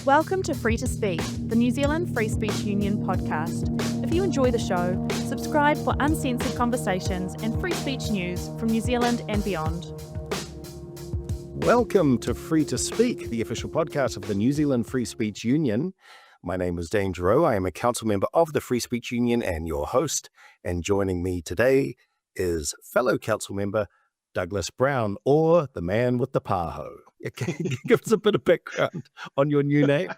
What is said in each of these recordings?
Welcome to Free to Speak, the New Zealand Free Speech Union podcast. If you enjoy the show, subscribe for uncensored conversations and free speech news from New Zealand and beyond. Welcome to Free to Speak, the official podcast of the New Zealand Free Speech Union. My name is Dane Giraud. I am a council member of the Free Speech Union and your host. And joining me today is fellow council member Douglas Brown, or the man with the pāhau. Give us a bit of background on your new name.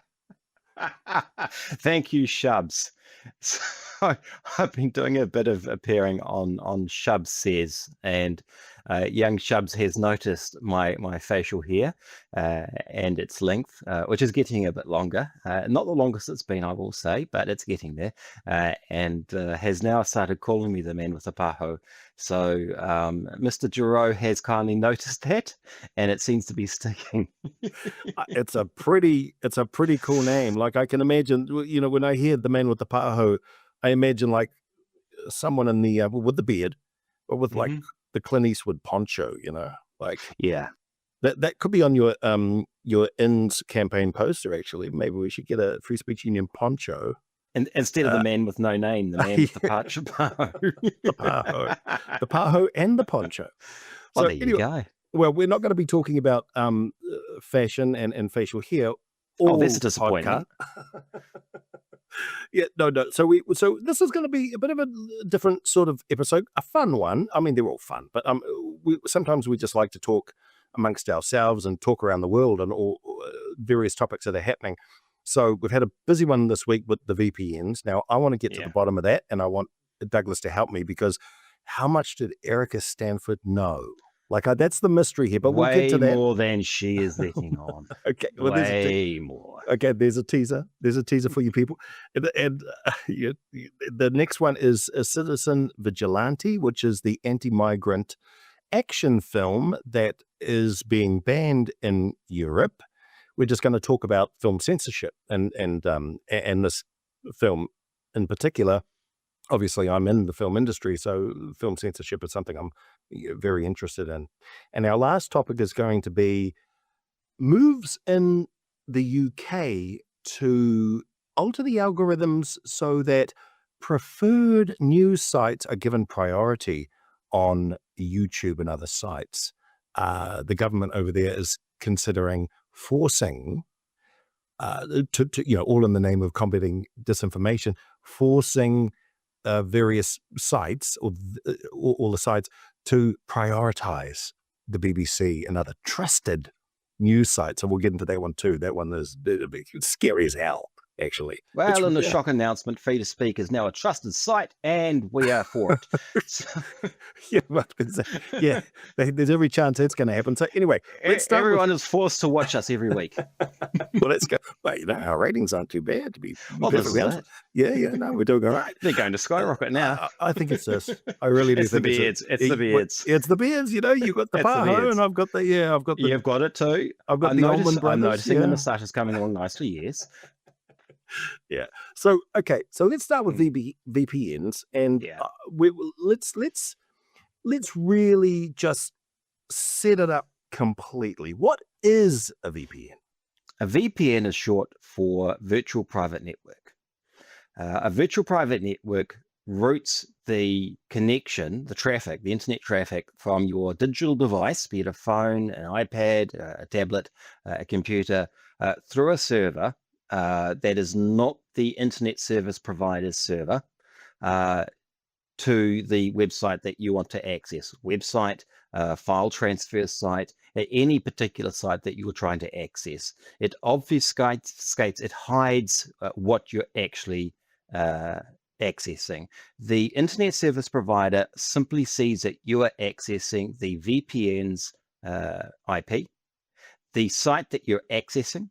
Thank you, Shubs. So I've been doing a bit of appearing on Shubs Says, and young Shubs has noticed my facial hair and its length, which is getting a bit longer. Not the longest it's been, I will say, but it's getting there, and has now started calling me the man with the pāhau. So Mr. Giraud has kindly noticed that, and it seems to be sticking. It's a pretty cool name. Like, I can imagine, you know, when I hear the man with the pāhau, I imagine like someone in the with the beard, or with like the Clint Eastwood poncho, you know, like, yeah. That could be on your INS campaign poster. Actually, maybe we should get a Free Speech Union poncho. And instead of the man with no name, the man with the pāhau. the pāhau and the poncho. So there you go. Well, we're not going to be talking about fashion and facial hair. That's a disappointment. Yeah, no. So this is going to be a bit of a different sort of episode, a fun one. I mean, they're all fun, but sometimes we just like to talk amongst ourselves and talk around the world and all various topics that are happening. So we've had a busy one this week with the VPNs. Now, I want to get to the bottom of that, and I want Douglas to help me, because how much did Erica Stanford know? Like, that's the mystery here, but we'll get to that. Way more than she is letting on. Okay, well, way more. Okay, there's a teaser. There's a teaser for you people. And the next one is a Citizen Vigilante, which is the anti-migrant action film that is being banned in Europe. We're just going to talk about film censorship and this film in particular. Obviously, I'm in the film industry, so film censorship is something I'm very interested in. And our last topic is going to be moves in the UK to alter the algorithms so that preferred news sites are given priority on YouTube and other sites. The government over there is considering forcing, all in the name of combating disinformation, forcing various sites or all the sites to prioritize the BBC and other trusted news sites. So we'll get into that one too. That one is scary as hell, actually. Well, in the shock announcement, Free to Speak is now a trusted site, and we are for it. There's every chance that's going to happen. So anyway, let's start. Everyone is forced to watch us every week. Well, let's go. Well, you know, our ratings aren't too bad to be. Well, no, we're doing all right. They're going to skyrocket now. I think it's this. I really do think it's the beards. It's the beards. You know, you've got the pāhau, and I've got the. You've got it too. I've got the Allman Brothers. I'm noticing the moustache is coming along nicely. Yes. Yeah. So okay. So let's start with VPNs, and let's really just set it up completely. What is a VPN? A VPN is short for virtual private network. A virtual private network routes the connection, the traffic, the internet traffic from your digital device, be it a phone, an iPad, a tablet, a computer, through a server that is not the internet service provider's server, to the website that you want to access. Website, file transfer site, any particular site that you're trying to access. It obfuscates, it hides what you're actually accessing. The internet service provider simply sees that you are accessing the VPN's IP. The site that you're accessing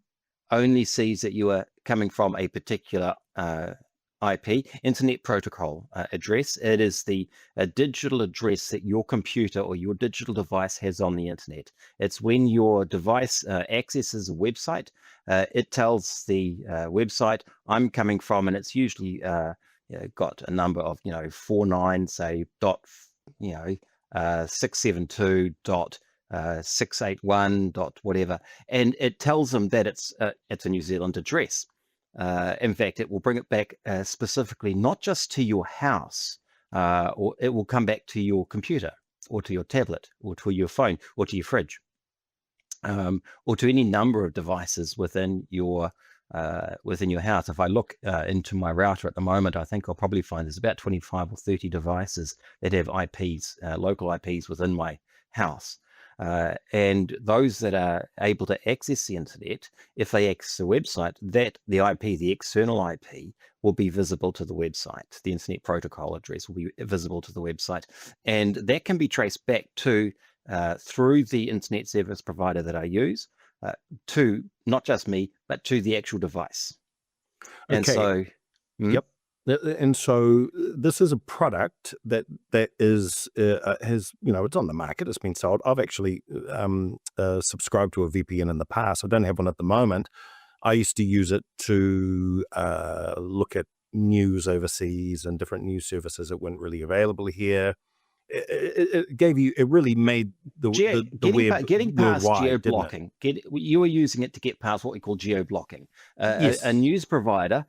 only sees that you are coming from a particular IP, Internet Protocol address. It is the digital address that your computer or your digital device has on the internet. It's when your device accesses a website, it tells the website, I'm coming from, and it's usually got a number of 49, say, 672 681 dot whatever, and it tells them that it's a New Zealand address. In fact, it will bring it back specifically not just to your house, or it will come back to your computer, or to your tablet, or to your phone, or to your fridge, or to any number of devices within your house. If I look into my router at the moment, I think I'll probably find there's about 25 or 30 devices that have IPs, local IPs within my house. And those that are able to access the internet, if they access a website, that the IP, the external IP, will be visible to the website. The internet protocol address will be visible to the website. And that can be traced back to through the internet service provider that I use, to not just me, but to the actual device. And Okay. so, Yep. And so this is a product that is has, it's on the market. It's been sold. I've actually subscribed to a VPN in the past. I don't have one at the moment. I used to use it to look at news overseas and different news services that weren't really available here. It really made the web getting past worldwide, didn't it? geo-blocking. You were using it to get past what we call geo-blocking. Yes. A news provider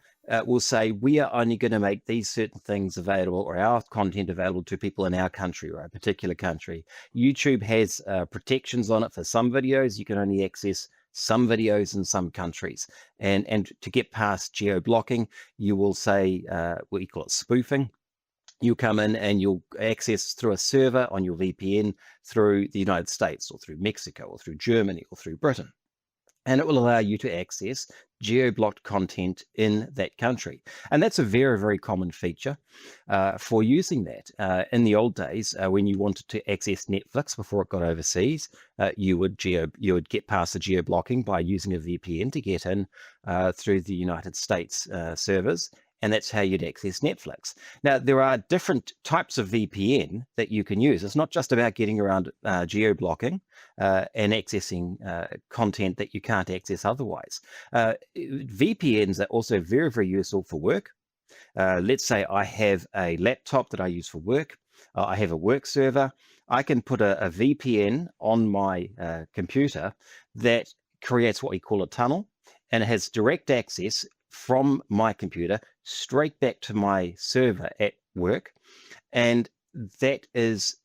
will say, we are only going to make these certain things available, or our content available to people in our country or a particular country. YouTube has protections on it for some videos. You can only access some videos in some countries. And to get past geo-blocking, you will say, what you call it, spoofing. You come in and you'll access through a server on your VPN through the United States, or through Mexico, or through Germany, or through Britain. And it will allow you to access geo-blocked content in that country. And that's a very, very common feature for using that. In the old days, when you wanted to access Netflix before it got overseas, you would get past the geo-blocking by using a VPN to get in through the United States servers. And that's how you'd access Netflix. Now, there are different types of VPN that you can use. It's not just about getting around geo-blocking and accessing content that you can't access otherwise. VPNs are also very, very useful for work. Let's say I have a laptop that I use for work. I have a work server. I can put a VPN on my computer that creates what we call a tunnel, and it has direct access from my computer straight back to my server at work, and that is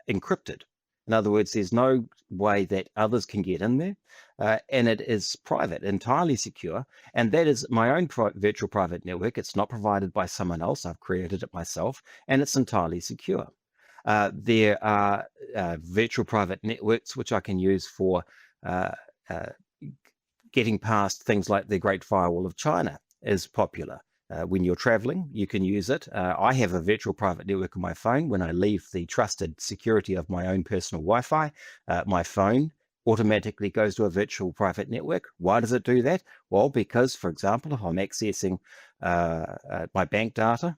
encrypted. In other words, there's no way that others can get in there, and it is private, entirely secure, and that is my own virtual private network. It's not provided by someone else. I've created it myself, and it's entirely secure. There are virtual private networks which I can use for getting past things like the Great Firewall of China is popular. When you're traveling, you can use it. I have a virtual private network on my phone. When I leave the trusted security of my own personal Wi-Fi, my phone automatically goes to a virtual private network. Why does it do that? Well, because, for example, if I'm accessing my bank data,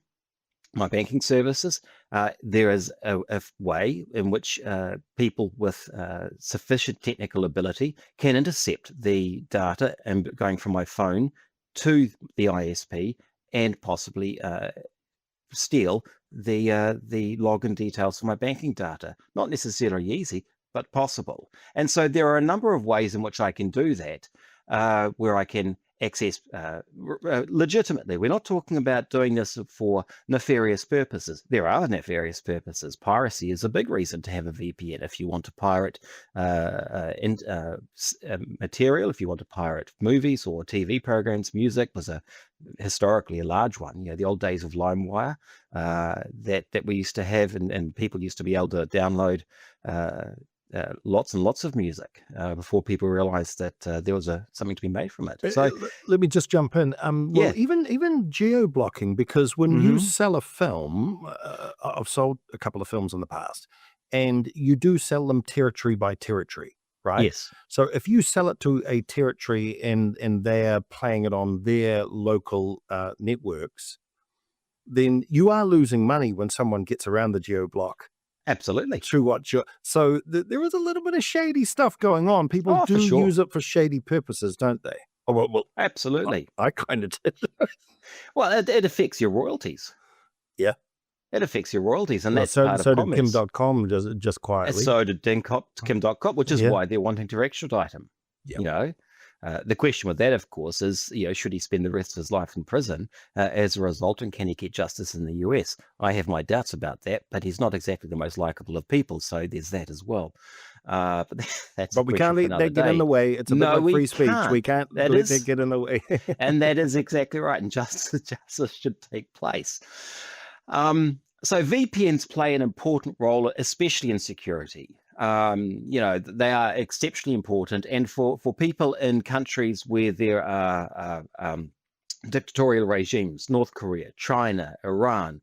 my banking services, there is a way in which people with sufficient technical ability can intercept the data and going from my phone to the ISP and possibly steal the login details for my banking data. Not necessarily easy, but possible. And so there are a number of ways in which I can do that, where I can access legitimately. We're not talking about doing this for nefarious purposes. There are nefarious purposes. Piracy is a big reason to have a VPN. If you want to pirate material, if you want to pirate movies or TV programs, music was historically a large one. The old days of LimeWire that we used to have, and people used to be able to download lots and lots of music before people realized that there was something to be made from it. So let me just jump in. Yeah. Even geo-blocking, because when you sell a film, I've sold a couple of films in the past, and you do sell them territory by territory, right? Yes. So if you sell it to a territory and they're playing it on their local networks, then you are losing money when someone gets around the geo-block. Absolutely. Through what you're, so there is a little bit of shady stuff going on. People do use it for shady purposes, don't they? Oh, well absolutely. I kind of did. Well, it affects your royalties. Yeah. It affects your royalties, and Well, that's so part of so did Kim commerce. Dotcom just And quietly. so did Kim Dotcom, which is Yeah. why they're wanting to extradite him. Yeah. You know, the question with that, of course, is, should he spend the rest of his life in prison as a result, and can he get justice in the US? I have my doubts about that, but he's not exactly the most likable of people, so there's that as well. But that's But we can't let that get in the way. It's a bit like free speech. We can't let that get in the way. And that is exactly right. And justice should take place. So VPNs play an important role, especially in security. They are exceptionally important. And for people in countries where there are dictatorial regimes, North Korea, China, Iran,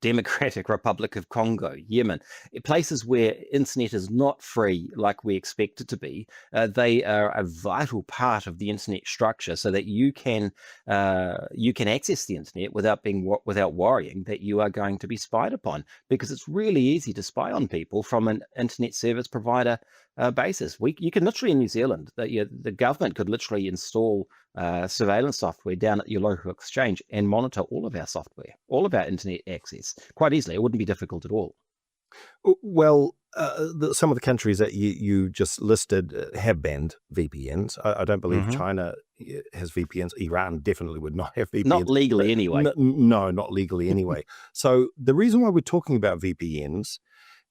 Democratic Republic of Congo, Yemen, places where internet is not free like we expect it to be, they are a vital part of the internet structure, so that you can access the internet without worrying that you are going to be spied upon, because it's really easy to spy on people from an internet service provider basis. You can literally, in New Zealand, the government could literally install surveillance software down at your local exchange and monitor all of our software, all of our internet access quite easily. It wouldn't be difficult at all. Well, some of the countries that you just listed have banned VPNs. I don't believe China has VPNs. Iran definitely would not have VPNs. Not legally anyway. No, not legally anyway. So the reason why we're talking about VPNs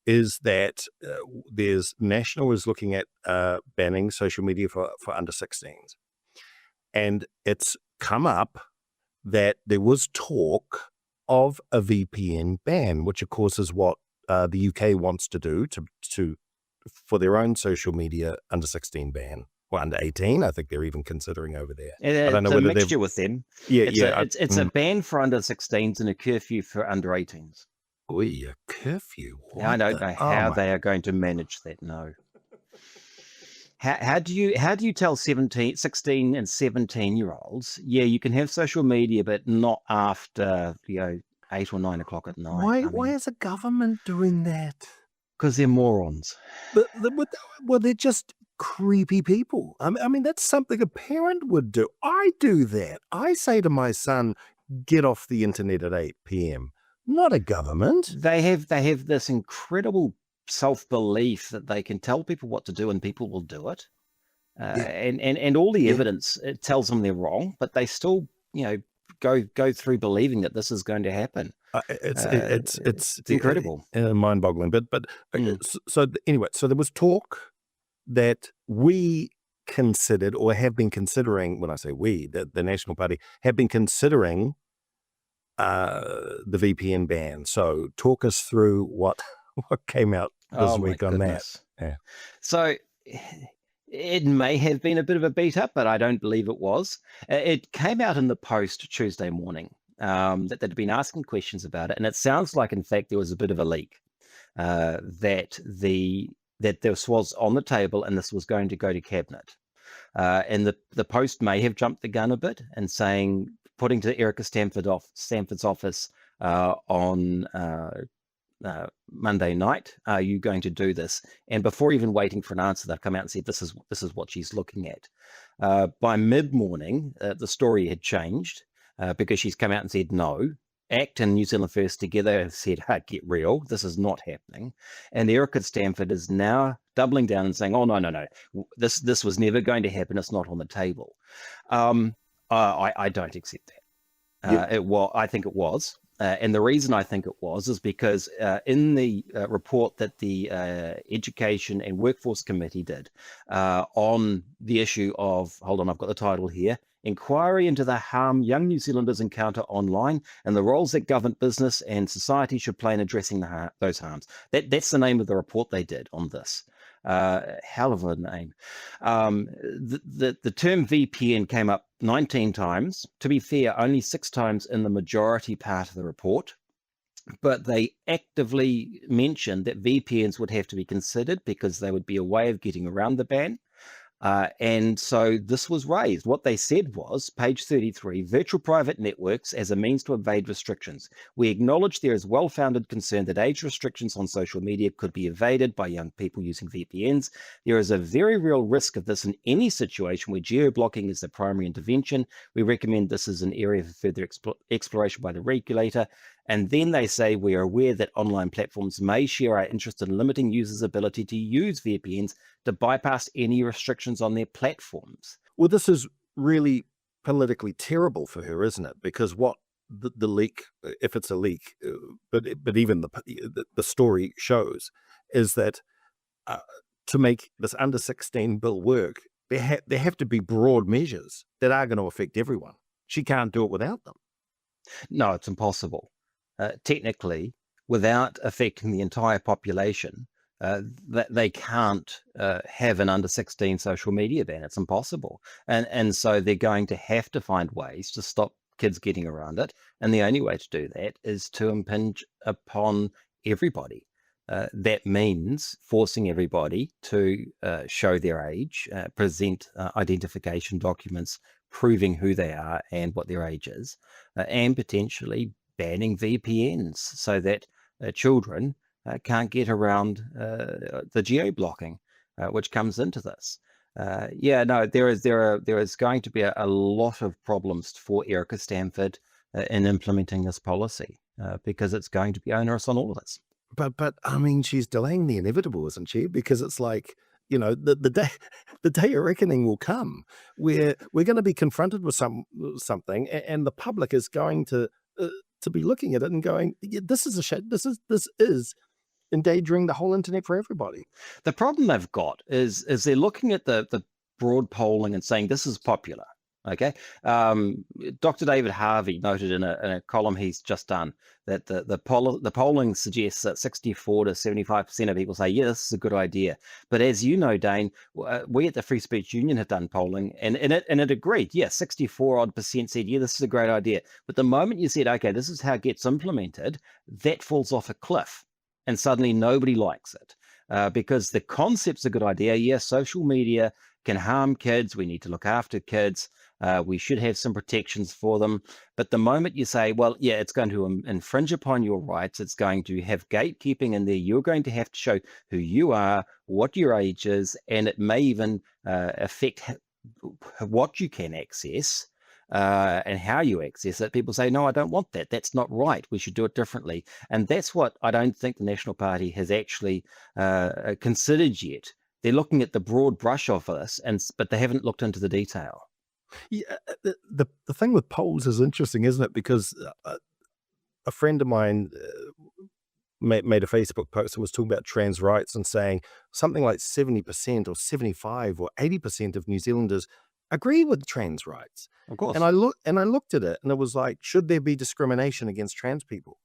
is that there's National is looking at banning social media for under-16s. And it's come up that there was talk of a VPN ban, which of course is what the UK wants to do for their own social media under-16 ban. Or under 18, I think they're even considering over there. I don't know whether a mixture with them. It's a ban for under-16s and a curfew for under-18s. Oh, a curfew. I don't know how they are going to manage that. No. How do you tell 16 and 17-year-olds, you can have social media, but not after 8 or 9 o'clock at night? Why is the government doing that? Because they're morons. Well, they're just creepy people. I mean, that's something a parent would do. I do that. I say to my son, get off the internet at 8 p.m. Not a government. They have this incredible self-belief that they can tell people what to do and people will do it. And all the evidence, it tells them they're wrong, but they still, go through believing that this is going to happen. It's incredible. Mind-boggling. But so anyway, so there was talk that we considered or have been considering, when I say we, the National Party have been considering the VPN ban. So talk us through what came out this week on that. Yeah. So it may have been a bit of a beat up, but I don't believe it was. It came out in the Post Tuesday morning that they'd been asking questions about it. And it sounds like, in fact, there was a bit of a leak that this was on the table and this was going to go to cabinet. And the Post may have jumped the gun a bit and putting to Erica Stanford's office on Monday night, are you going to do this? And before even waiting for an answer, they've come out and said this is what she's looking at. By mid-morning, the story had changed because she's come out and said no. ACT and New Zealand First together have said, get real, this is not happening. And Erica Stanford is now doubling down and saying, oh, no, this was never going to happen, it's not on the table. I don't accept that. I think it was. And the reason I think it was is because in the report that the Education and Workforce Committee did on the issue of, hold on, I've got the title here, Inquiry into the Harm Young New Zealanders Encounter Online and the Roles that Government, Business and Society Should Play in Addressing those harms. That's the name of the report they did on this. Hell of a name. The term VPN came up 19 times. To be fair, only 6 times in the majority part of the report. But they actively mentioned that VPNs would have to be considered because they would be a way of getting around the ban. And so this was raised. What they said was, page 33, virtual private networks as a means to evade restrictions. We acknowledge there is well-founded concern that age restrictions on social media could be evaded by young people using VPNs. There is a very real risk of this in any situation where geo-blocking is the primary intervention. We recommend this is an area for further exploration by the regulator. And then they say, we are aware that online platforms may share our interest in limiting users' ability to use VPNs to bypass any restrictions on their platforms. Well, this is really politically terrible for her, isn't it? Because what the leak, if it's a leak, but even the story shows, is that to make this under-16 bill work, there have to be broad measures that are going to affect everyone. She can't do it without them. No, it's impossible. Technically, without affecting the entire population, that they can't have an under-16 social media ban. It's impossible. And so they're going to have to find ways to stop kids getting around it. And the only way to do that is to impinge upon everybody. That means forcing everybody to show their age, present identification documents proving who they are and what their age is, and potentially banning VPNs so that children can't get around the geo-blocking, which comes into this. There is going to be a lot of problems for Erica Stanford in implementing this policy because it's going to be onerous on all of us. But I mean, she's delaying the inevitable, isn't she? Because it's like, you know, the day of reckoning will come where we're going to be confronted with something, and the public is going to be looking at it and going, yeah, this is a shit. This is endangering the whole internet for everybody. The problem they've got is they're looking at the broad polling and saying this is popular. Okay, Dr. David Harvey noted in a column he's just done that the polling suggests that 64 to 75% of people say, yeah, this is a good idea. But as you know, Dane, we at the Free Speech Union have done polling, and it agreed. Yeah, 64% said, yeah, this is a great idea. But the moment you said, okay, this is how it gets implemented, that falls off a cliff, and suddenly nobody likes it because the concept's a good idea. Yes, social media can harm kids. We need to look after kids. We should have some protections for them. But the moment you say, well, yeah, it's going to infringe upon your rights, it's going to have gatekeeping in there, you're going to have to show who you are, what your age is, and it may even affect what you can access and how you access it. People say, no, I don't want that. That's not right. We should do it differently. And that's what I don't think the National Party has actually considered yet. They're looking at the broad brush of this, but they haven't looked into the detail. Yeah, the thing with polls is interesting, isn't it? Because a friend of mine made a Facebook post that was talking about trans rights and saying something like 70% or 75 or 80% of New Zealanders agree with trans rights. Of course. And I looked at it and it was like, should there be discrimination against trans people?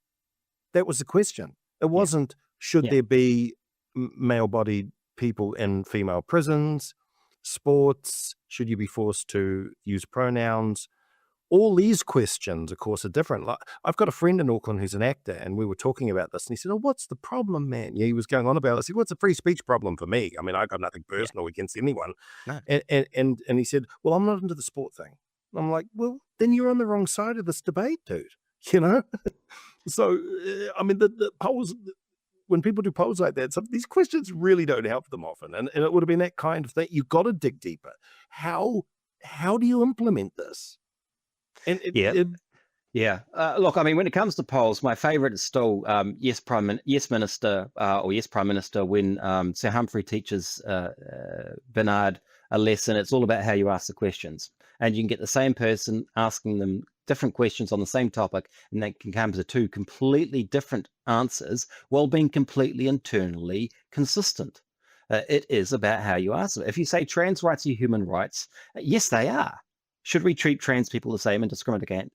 That was the question. It wasn't, should there be male-bodied people in female prisons, sports, should you be forced to use pronouns? All these questions, of course, are different. Like, I've got a friend in Auckland who's an actor, and we were talking about this, and he said, oh, what's the problem, man? Yeah, he was going on about it. I said, what's a free speech problem for me? I mean, I got nothing personal against anyone. No. And he said, well, I'm not into the sport thing. I'm like, well, then you're on the wrong side of this debate, dude. You know? So, I mean, the polls, when people do polls like that, these questions really don't help them often. And it would have been that kind of thing. You've got to dig deeper. How do you implement this? And look, I mean, when it comes to polls, my favorite is still Yes Minister or Yes Prime Minister when Sir Humphrey teaches Bernard a lesson. It's all about how you ask the questions. And you can get the same person asking them different questions on the same topic, and they can come to two completely different answers while being completely internally consistent. It is about how you ask them. If you say trans rights are human rights, yes, they are. Should we treat trans people the same and discriminate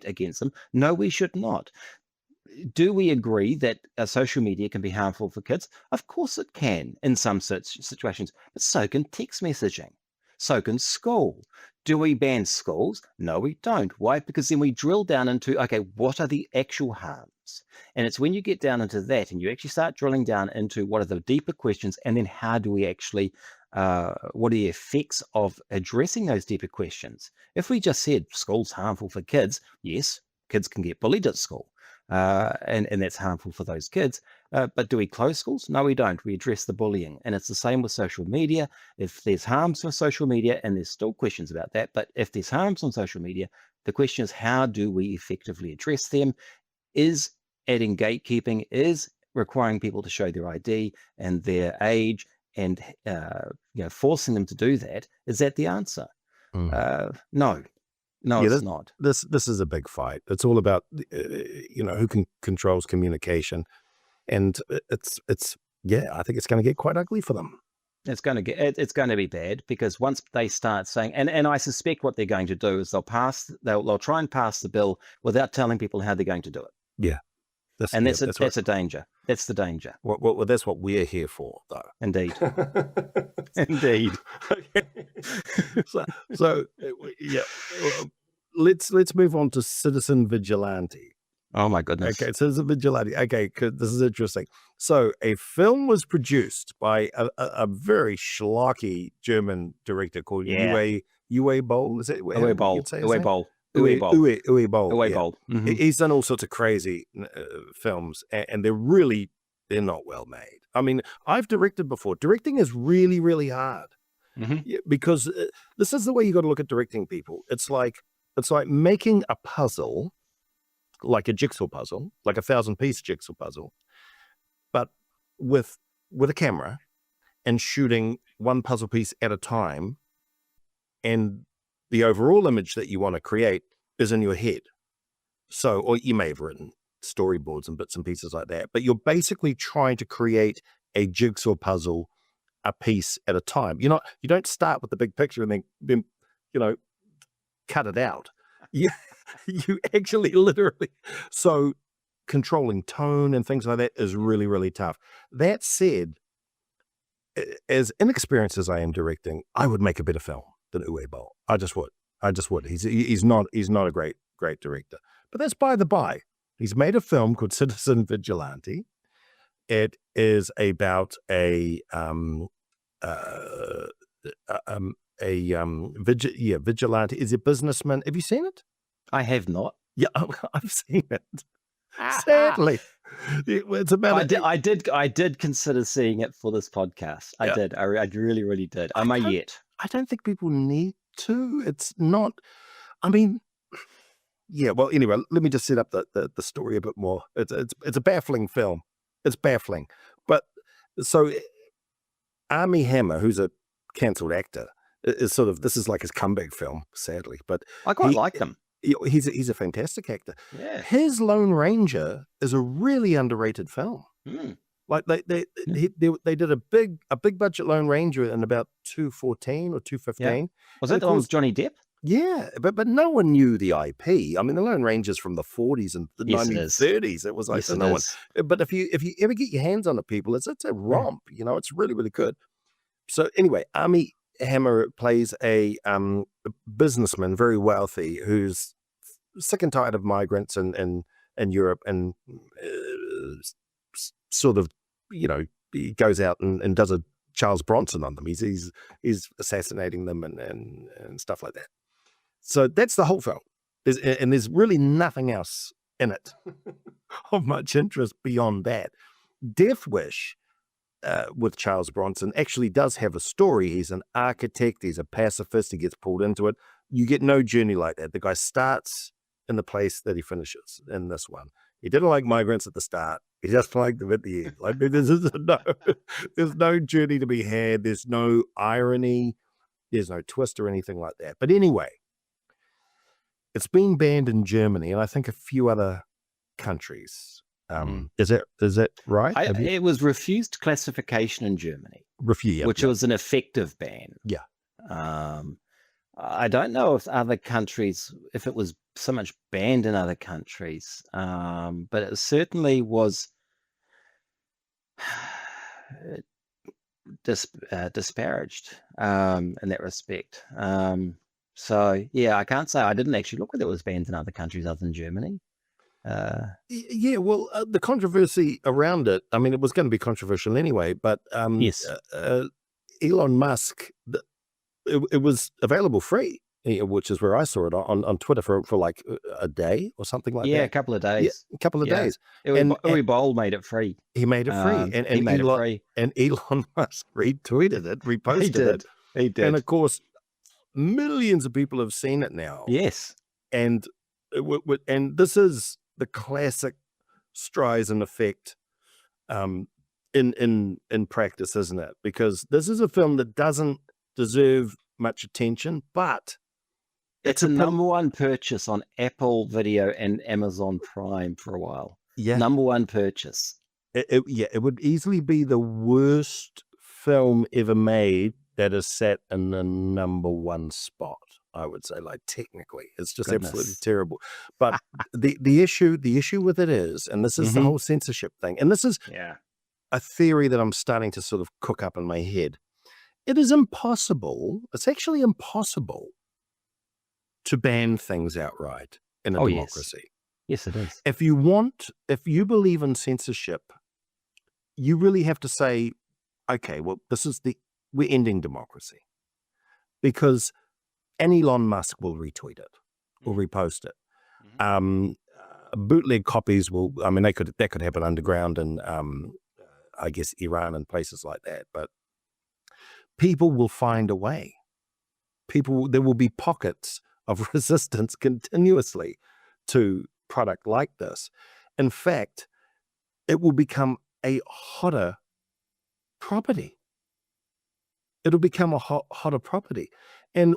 against them? No, we should not. Do we agree that social media can be harmful for kids? Of course it can in some situations, but so can text messaging. So can school. Do we ban schools? No, we don't. Why? Because then we drill down into, okay, what are the actual harms? And it's when you get down into that and you actually start drilling down into what are the deeper questions, and then how do we actually, what are the effects of addressing those deeper questions? If we just said school's harmful for kids, yes, kids can get bullied at school. and that's harmful for those kids. But do we close schools? No, we don't. We address the bullying. And it's the same with social media. If there's harms for social media, and there's still questions about that, but if there's harms on social media, the question is, how do we effectively address them? Is adding gatekeeping, is requiring people to show their ID and their age and forcing them to do that, is that the answer? No, it's not. This is a big fight. It's all about who controls communication, and it's I think it's going to get quite ugly for them. It's going to be bad, because once they start saying, and I suspect what they're going to do is they'll try and pass the bill without telling people how they're going to do it. Yeah. That's a danger. That's the danger. Well, that's what we're here for, though. Indeed. Indeed. So yeah. Let's move on to Citizen Vigilante. Oh my goodness. Okay, Citizen Vigilante. Okay, this is interesting. So a film was produced by a very schlocky German director called Uwe Boll. Is it Uwe Boll? Uwe Boll. Uwe Boll. Uwe Boll. Mm-hmm. He's done all sorts of crazy films, and they're not well made. I mean, I've directed before. Directing is really, really hard, because this is the way you got to look at directing, people. It's like making a puzzle, like a jigsaw puzzle, like a 1,000-piece jigsaw puzzle, but with a camera and shooting one puzzle piece at a time, and the overall image that you want to create is in your head. So, or you may have written storyboards and bits and pieces like that, but you're basically trying to create a jigsaw puzzle a piece at a time. You don't start with the big picture and then cut it out. You actually literally, so controlling tone and things like that is really, really tough. That said, as inexperienced as I am directing, I would make a better film than Uwe Boll. I just would. He's not a great director. But that's by the by. He's made a film called Citizen Vigilante. It is about a vigilante. Is a businessman. Have you seen it? I have not. Yeah, I've seen it. Sadly, it's about. I did consider seeing it for this podcast. I did. I really, really did. I may yet. I don't think people need to. It's not. I mean, yeah. Well, anyway, let me just set up the story a bit more. It's a baffling film. It's baffling, but so Armie Hammer, who's a cancelled actor, is sort of, this is like his comeback film, sadly. But I quite like him. He's a fantastic actor. Yeah. His Lone Ranger is a really underrated film. Like they did a big budget Lone Ranger in about 2014 or 2015. Yeah. Was that the one with Johnny Depp? Yeah, but no one knew the IP. I mean, the Lone Ranger's from the 40s and the 1930s. It was like no one. But if you ever get your hands on it, people, it's a romp. It's really, really good. So anyway, Armie Hammer plays a businessman, very wealthy, who's sick and tired of migrants in Europe, and sort of, he goes out and does a Charles Bronson on them. He's assassinating them and stuff like that. So that's the whole film. There's really nothing else in it of much interest beyond that. Death Wish, with Charles Bronson, actually does have a story. He's an architect. He's a pacifist. He gets pulled into it. You get no journey like that. The guy starts in the place that he finishes in this one. He didn't like migrants at the start. He just liked them at the end. Like, there's no journey to be had. There's no irony. There's no twist or anything like that. But anyway, it's been banned in Germany and I think a few other countries. Is that right? It was refused classification in Germany, which was an effective ban. Yeah. I don't know if other countries, if it was so much banned in other countries, but it certainly was disparaged in that respect. So yeah, I can't say. I didn't actually look whether it was banned in other countries other than Germany. Yeah, well, the controversy around it, I mean, it was going to be controversial anyway, but yes, Elon Musk, it was available free. which is where I saw it on Twitter for like a day or something like Yeah, that. a couple of Yeah, days. a couple of Yeah. days. Uwe Boll made it free. He made it free, and He made it Elon free. and Elon Musk retweeted it, He reposted it, did. He and did. of course, millions of people have seen it now. Yes. And and this is the classic Streisand effect in practice, isn't it? Because this is a film that doesn't deserve much attention, but It's a number one purchase on Apple Video and Amazon Prime for a while. Yeah, Number one purchase. It would easily be the worst film ever made that is set in the number one spot. I would say, like, technically, it's just absolutely terrible. But the issue with it is, and this is the whole censorship thing, and this is a theory that I'm starting to sort of cook up in my head. It is impossible. It's actually impossible to ban things outright in a democracy. Yes, it is. If you believe in censorship, you really have to say, okay, well, we're ending democracy, because Elon Musk will retweet it or repost it. Bootleg copies that could happen underground in, I guess, Iran and places like that. But people will find a way. There will be pockets of resistance continuously to product like this. In fact, it will become a hotter property. It'll become a hotter property. And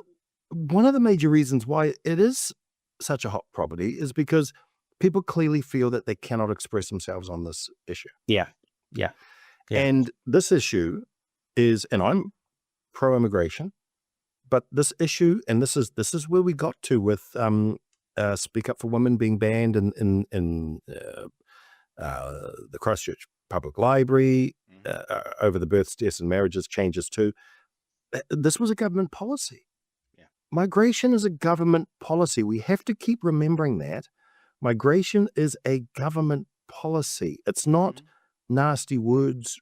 one of the major reasons why it is such a hot property is because people clearly feel that they cannot express themselves on this issue. Yeah. And this issue is, and I'm pro-immigration, but this issue, and this is where we got to with Speak Up for Women being banned in the Christchurch Public Library, over the births, deaths, and marriages changes too. This was a government policy. Migration is a government policy. We have to keep remembering that. Migration is a government policy. It's not nasty words.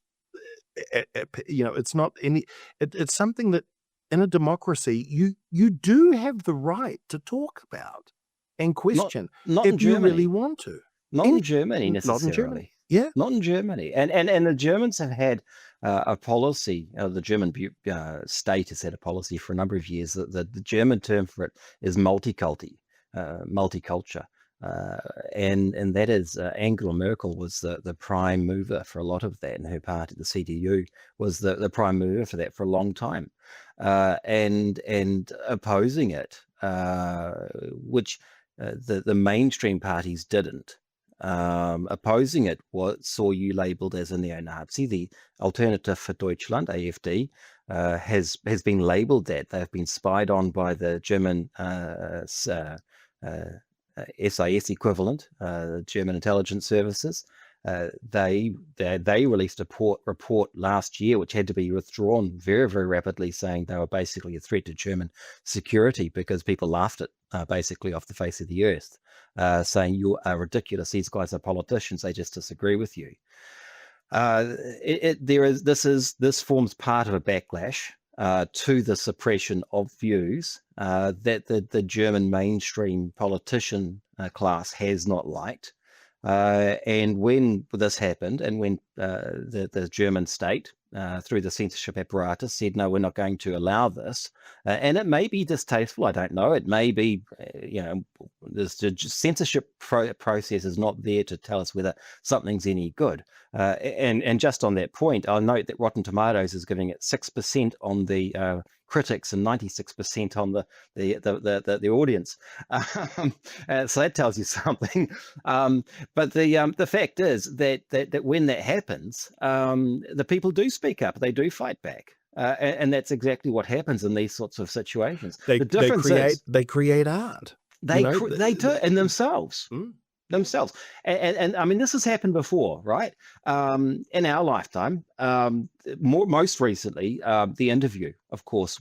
It's not any. It's something that in a democracy you do have the right to talk about and question not if in you Germany. really want to. Not in Germany necessarily. Not in Germany. Yeah. Not in Germany. And the Germans have had a policy, the German state has had a policy for a number of years. The German term for it is multikulti, multiculture. And that is, Angela Merkel was the prime mover for a lot of that, and her party, the CDU, was the prime mover for that for a long time. And opposing it, which the mainstream parties didn't. Opposing it saw you labeled as a neo-Nazi. The Alternative for Deutschland, AfD, has been labeled that. They've been spied on by the German SIS equivalent, German intelligence services. They released a report last year, which had to be withdrawn very, very rapidly, saying they were basically a threat to German security because people laughed at basically off the face of the earth, saying you are ridiculous. These guys are politicians. They just disagree with you. This forms part of a backlash to the suppression of views that the German mainstream politician class has not liked. And when this happened, and when the German state, through the censorship apparatus, said, no, we're not going to allow this, and it may be distasteful, I don't know, it may be, the censorship process is not there to tell us whether something's any good. And just on that point, I'll note that Rotten Tomatoes is giving it 6% on the critics and 96% on the audience. So that tells you something. But the fact is that when that happens, the people do speak up. They do fight back. And that's exactly what happens in these sorts of situations. They create art. They do it in themselves. Themselves. And I mean, this has happened before, right? In our lifetime. Most recently, The Interview, of course,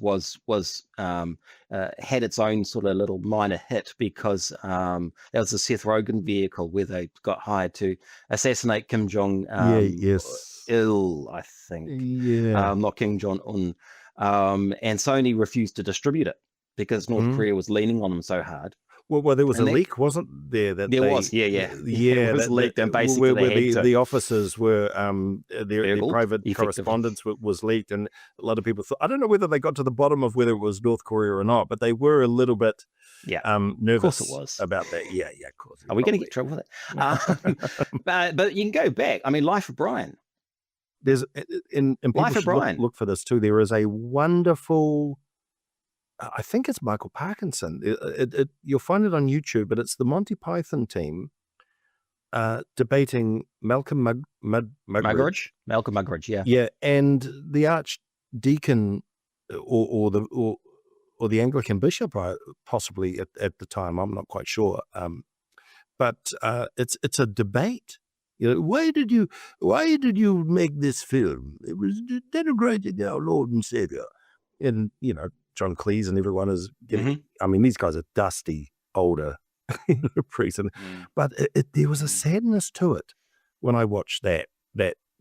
had its own sort of little minor hit because that was a Seth Rogen vehicle where they got hired to assassinate Kim Jong Il, I think. Not Kim Jong Un. And Sony refused to distribute it. because North Korea was leaning on them so hard. Well, there was And a then- leak, wasn't there? That There they, was, yeah. yeah. It was leaked, and basically where they had to the officers were, their burgled, private effectively. correspondence was leaked, and a lot of people thought. I don't know whether they got to the bottom of whether it was North Korea or not, but they were a little bit, nervous it was. about that. Yeah, of course. Are we going to get in trouble with it? But you can go back. I mean, Life of Brian. There's and people Life of should Brian. look for this too. There is a wonderful. I think it's Michael Parkinson. You'll find it on YouTube, but it's the Monty Python team debating Malcolm Muggeridge. Malcolm Muggeridge, yeah. Yeah, and the Archdeacon or the Anglican bishop, possibly at the time. I'm not quite sure. But it's a debate. You know, why did you make this film? It was denigrating our Lord and Savior. And John Cleese and everyone is getting. I mean, these guys are dusty, older priests, but there was a sadness to it when I watched that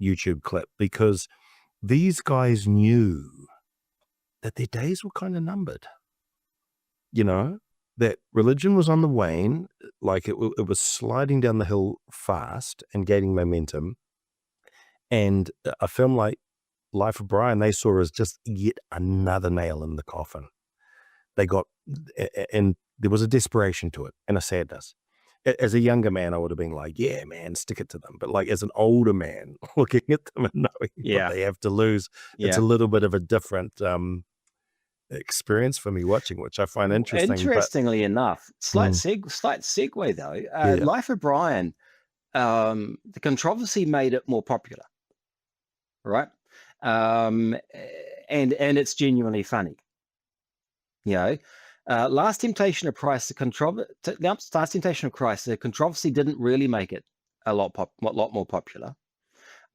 YouTube clip, because these guys knew that their days were kind of numbered. That religion was on the wane, like it was sliding down the hill fast and gaining momentum, and a film like Life of Brian, they saw as just yet another nail in the coffin. They got, and there was a desperation to it and a sadness. As a younger man, I would have been like, yeah, man, stick it to them. But like as an older man, looking at them and knowing what they have to lose, it's a little bit of a different experience for me watching, which I find interesting. Interestingly enough, slight segue though, Life of Brian, the controversy made it more popular, right? And it's genuinely funny. Last Temptation of Christ, Last Temptation of Christ, the controversy didn't really make it a lot more popular.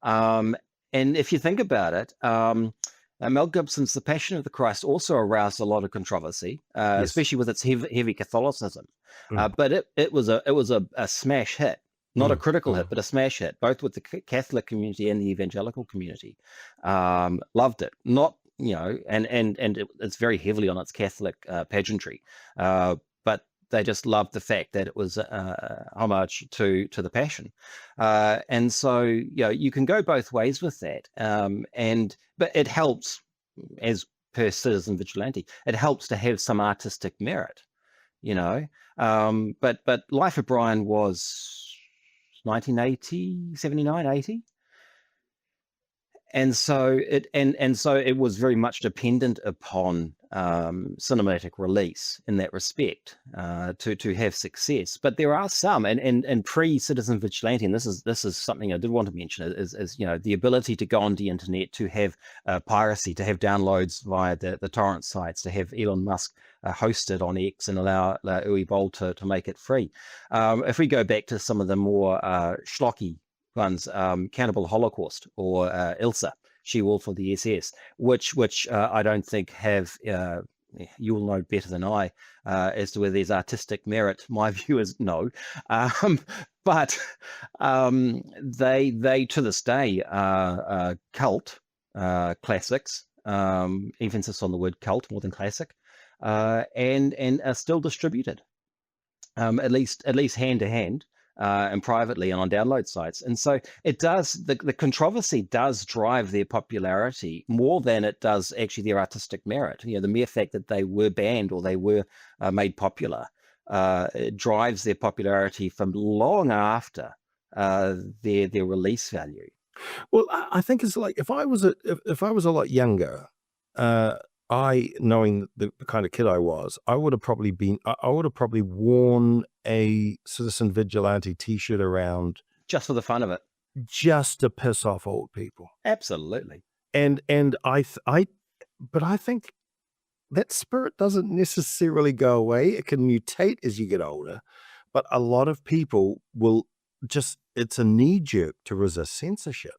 And if you think about it, Mel Gibson's The Passion of the Christ also aroused a lot of controversy, especially with its heavy Catholicism. But it was a smash hit. Not a critical hit, but a smash hit, both with the Catholic community and the evangelical community. Loved it. Not, and it's very heavily on its Catholic pageantry. But they just loved the fact that it was homage to the Passion. And so, you can go both ways with that. But it helps, as per Citizen Vigilante, it helps to have some artistic merit, But Life of Brian was 1980, 79, 80. And so it was very much dependent upon cinematic release in that respect to have success. But there are some, and pre-Citizen Vigilante, and this is something I did want to mention, is the ability to go on the internet, to have piracy, to have downloads via the torrent sites, to have Elon Musk host it on X and allow Uwe Boll to make it free. If we go back to some of the more schlocky ones, Cannibal Holocaust or Ilsa, She-Wolf of the SS, which I don't think have, you will know better than I, as to whether there's artistic merit. My view is no. But they to this day are cult classics, emphasis on the word cult more than classic, and are still distributed, at least hand to hand. And privately and on download sites. And so it does, the controversy does drive their popularity more than it does actually their artistic merit. The mere fact that they were banned or they were made popular, it drives their popularity from long after their release value. Well, I think it's like if I was a lot younger, knowing the kind of kid I was, I would have probably worn a Citizen Vigilante T-shirt around just for the fun of it, just to piss off old people. Absolutely. But I think that spirit doesn't necessarily go away. It can mutate as you get older, but a lot of people will it's a knee jerk to resist censorship.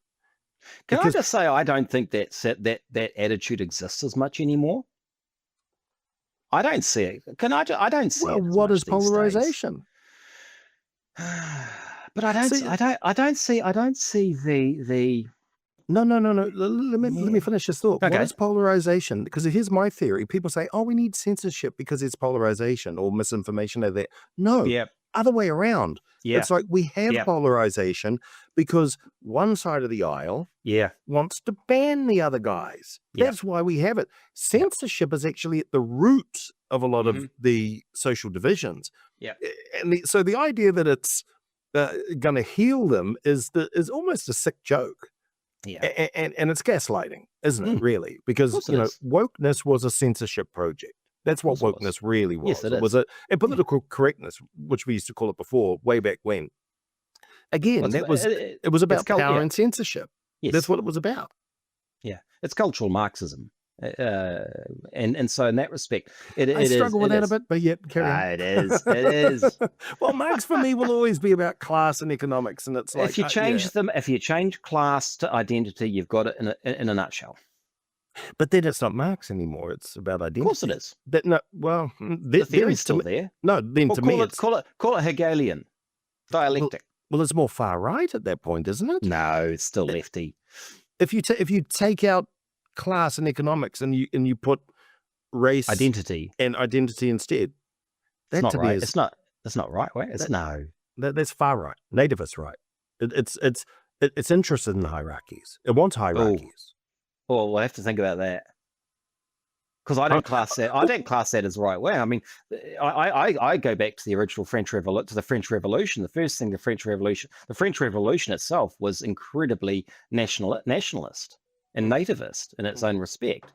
Can I just say, I don't think that attitude exists as much anymore. I don't see it. I don't see it. Well, what is polarization? But I don't see the No. Let me finish this thought. Okay. What is polarization? Because here's my theory. People say, oh, we need censorship because it's polarization or misinformation or that. No, other way around. It's like we have polarization because one side of the aisle wants to ban the other guys. That's why we have it. Censorship is actually at the root of a lot of the social divisions. And so the idea that it's going to heal them is almost a sick joke. And it's gaslighting, isn't it, really? Because, wokeness was a censorship project. That's what wokeness really was. Yes, it was and political correctness, which we used to call it before, way back when. Again, it was about power and censorship. Yes. That's what it was about. Yeah, it's cultural Marxism. And so in that respect, I struggle with that a bit, but carry on. It is. Well, Marx for me will always be about class and economics, and it's like if you change class to identity, you've got it in a nutshell. But then it's not Marx anymore; it's about identity. Of course, it is. The theory's still there. No, then to me, call it Hegelian dialectic. Well, it's more far right at that point, isn't it? No, it's still lefty. If you take out class and economics and you put race identity instead, that's not right. That's not right. That's far right. Nativist right. It's interested in hierarchies. It wants hierarchies. Well, we'll have to think about that because I don't class that. I don't class that as right way. I mean, I go back to the original French Revolution. To the French Revolution. The first thing, the French Revolution itself was incredibly nationalist and nativist in its own respect.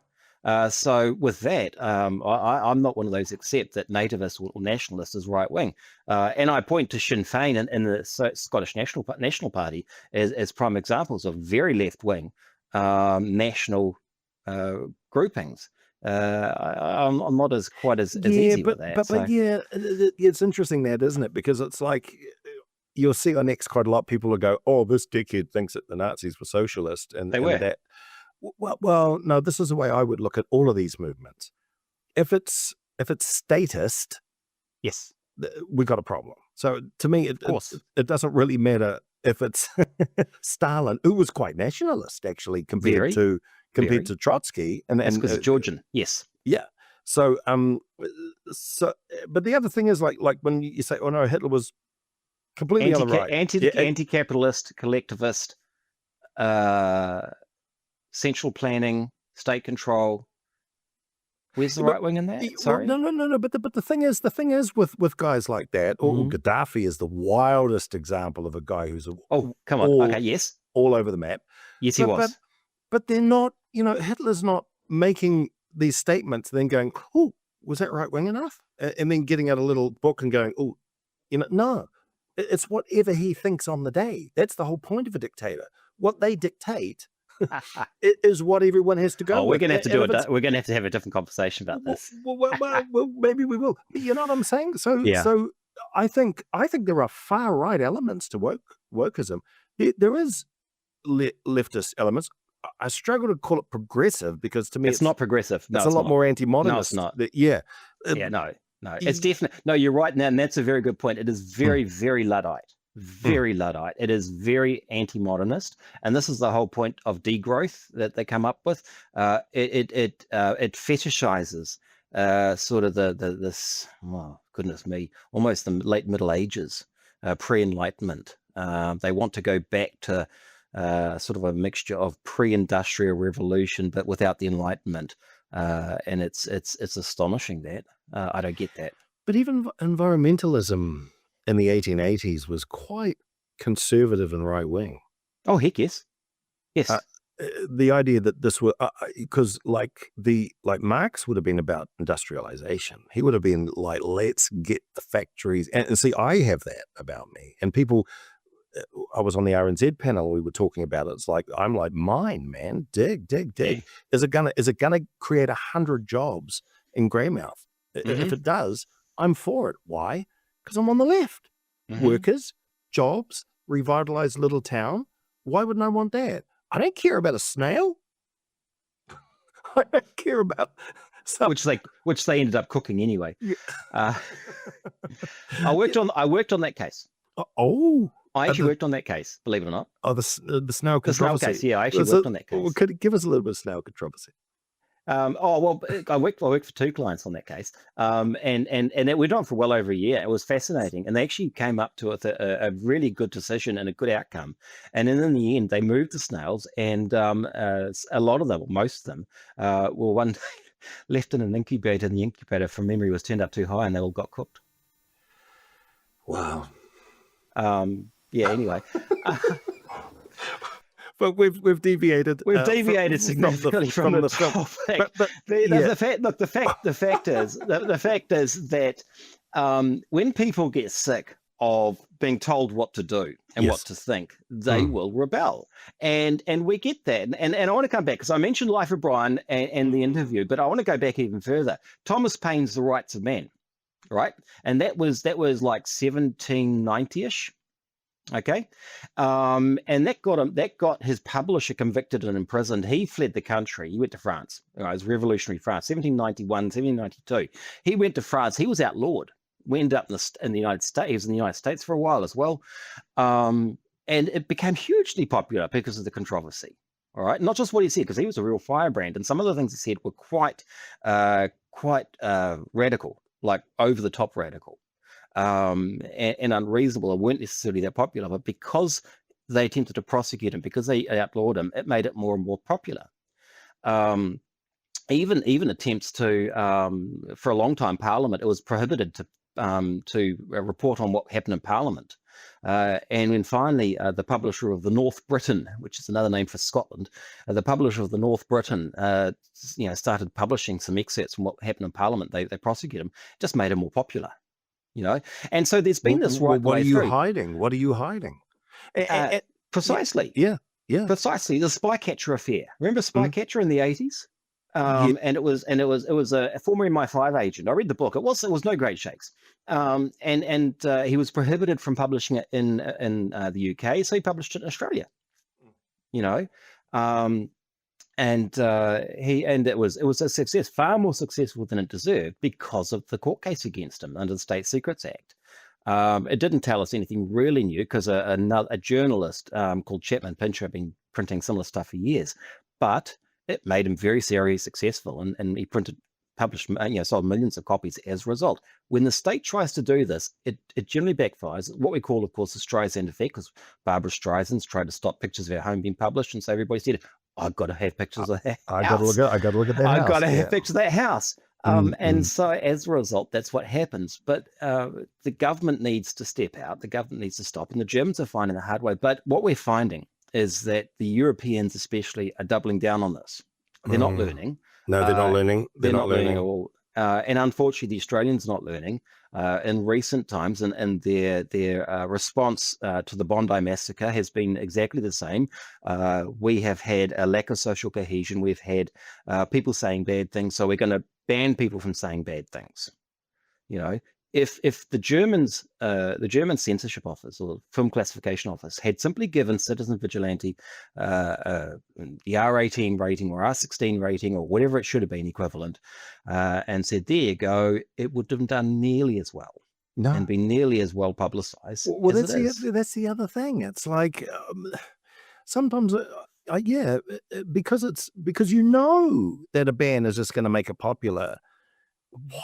So with that, I'm not one of those except that nativist or nationalist is right wing. And I point to Sinn Féin and the Scottish National Party as prime examples of very left wing national groupings. I'm not quite as easy with that. But it's interesting that, isn't it? Because it's like you'll see on X quite a lot of people will go, oh, this dickhead thinks that the Nazis were socialist. And they were. That. Well, no, this is the way I would look at all of these movements. If it's statist, yes, we got a problem. So to me, it doesn't really matter if it's Stalin, who was quite nationalist actually compared to Trotsky, and because of Georgian, yes, yeah. So but the other thing is like when you say, oh no, Hitler was completely on the right, anti-capitalist, collectivist, central planning, state control. Where's the right wing in that? Sorry, well, no. But the thing is with guys like that, or Gaddafi is the wildest example of a guy who's all over the map. Yes, he was. But they're not. Hitler's not making these statements, then going, "Oh, was that right wing enough?" And then getting out a little book and going, "Oh, no." It's whatever he thinks on the day. That's the whole point of a dictator. What they dictate. It is what everyone has to go. We're going to have to we're going to have to have a different conversation about this. Well, maybe we will. You know what I'm saying? So I think there are far right elements to wokeism. There is leftist elements. I struggle to call it progressive because to me it's not progressive. No, it's a lot more anti-modernist. No, it's not. No, it's definitely no. You're right now, and that's a very good point. It is very, very Luddite. Very Luddite. It is very anti-modernist, and this is the whole point of degrowth that they come up with. It fetishizes sort of this. Oh, goodness me, almost the late Middle Ages, pre-Enlightenment. They want to go back to sort of a mixture of pre-industrial revolution, but without the Enlightenment, and it's astonishing that I don't get that. But even environmentalism in the 1880s was quite conservative and right wing. Oh heck yes. The idea that this was because like Marx would have been about industrialization. He would have been like, let's get the factories and see. I have that about me, and people. I was on the RNZ panel. We were talking about it. It's like I'm like, mine, man, dig. Yeah. Is it gonna create 100 jobs in Greymouth? If it does, I'm for it. Why? Because I'm on the left. Workers, jobs, revitalize little town. Why wouldn't I want that? I don't care about a snail. I don't care about which they ended up cooking anyway. I worked on that case. I actually worked on that case, believe it or not. Oh, the snail The snail controversy. case, yeah, I actually worked on that case. Well, could you give us a little bit of snail controversy? I worked for 2 clients on that case, and it went on for well over a year. It was fascinating, and they actually came up to a really good decision and a good outcome. And then in the end, they moved the snails, and a lot of them, or most of them, were one day left in an incubator, and the incubator, from memory, was turned up too high, and they all got cooked. Wow. Yeah. Anyway. But we've deviated. We've deviated significantly from the topic. But the fact is that when people get sick of being told what to do and what to think, they will rebel, and we get that. And I want to come back because I mentioned Life of Brian and the interview, but I want to go back even further. Thomas Paine's The Rights of Man, right? And that was like 1790-ish. Okay, and that got his publisher convicted and imprisoned. He fled the country. He went to France. It was revolutionary France, 1791, 1792. He went to France. He was outlawed. We ended up in the United States. He was in the United States for a while as well, and it became hugely popular because of the controversy. All right, not just what he said, because he was a real firebrand, and some of the things he said were quite radical, like over the top radical. And unreasonable, and weren't necessarily that popular, but because they attempted to prosecute him, because they outlawed him, it made it more and more popular. Even attempts to, for a long time, Parliament, it was prohibited to report on what happened in Parliament. And when finally the publisher of the North Briton, which is another name for Scotland, the publisher of the North Briton, started publishing some excerpts from what happened in Parliament, they prosecuted him, just made him more popular. And so there's been this right what way are you through. hiding? What are you hiding? Precisely. Yeah. Precisely. The Spycatcher affair. Remember Spycatcher in the 80s? And it was a former MI5 agent. I read the book. It was no great shakes. And he was prohibited from publishing it in the UK, so he published it in Australia. And it was a success, far more successful than it deserved, because of the court case against him under the State Secrets Act. It didn't tell us anything really new, because a journalist called Chapman Pincher had been printing similar stuff for years, but it made him very successful, and he published, sold millions of copies as a result. When the state tries to do this, it generally backfires. What we call, of course, the Streisand effect, because Barbara Streisand's tried to stop pictures of her home being published, and so everybody said, I've got to have pictures of that house. I got to look at that house. I've got to have pictures of that house. And so as a result, that's what happens. But the government needs to step out. The government needs to stop. And the Germans are finding the hard way. But what we're finding is that the Europeans especially are doubling down on this. They're not learning. No, they're not learning. They're not learning at all. And unfortunately, the Australians are not learning. In recent times, and their response to the Bondi massacre has been exactly the same. We have had a lack of social cohesion. We've had people saying bad things, so we're going to ban people from saying bad things. If the German censorship office or film classification office had simply given Citizen Vigilante the R18 rating or R16 rating or whatever it should have been equivalent, and said, there you go, it would have done nearly as well. No. And been nearly as well publicized. Well, that's the other thing. It's like sometimes, because that a ban is just going to make it popular.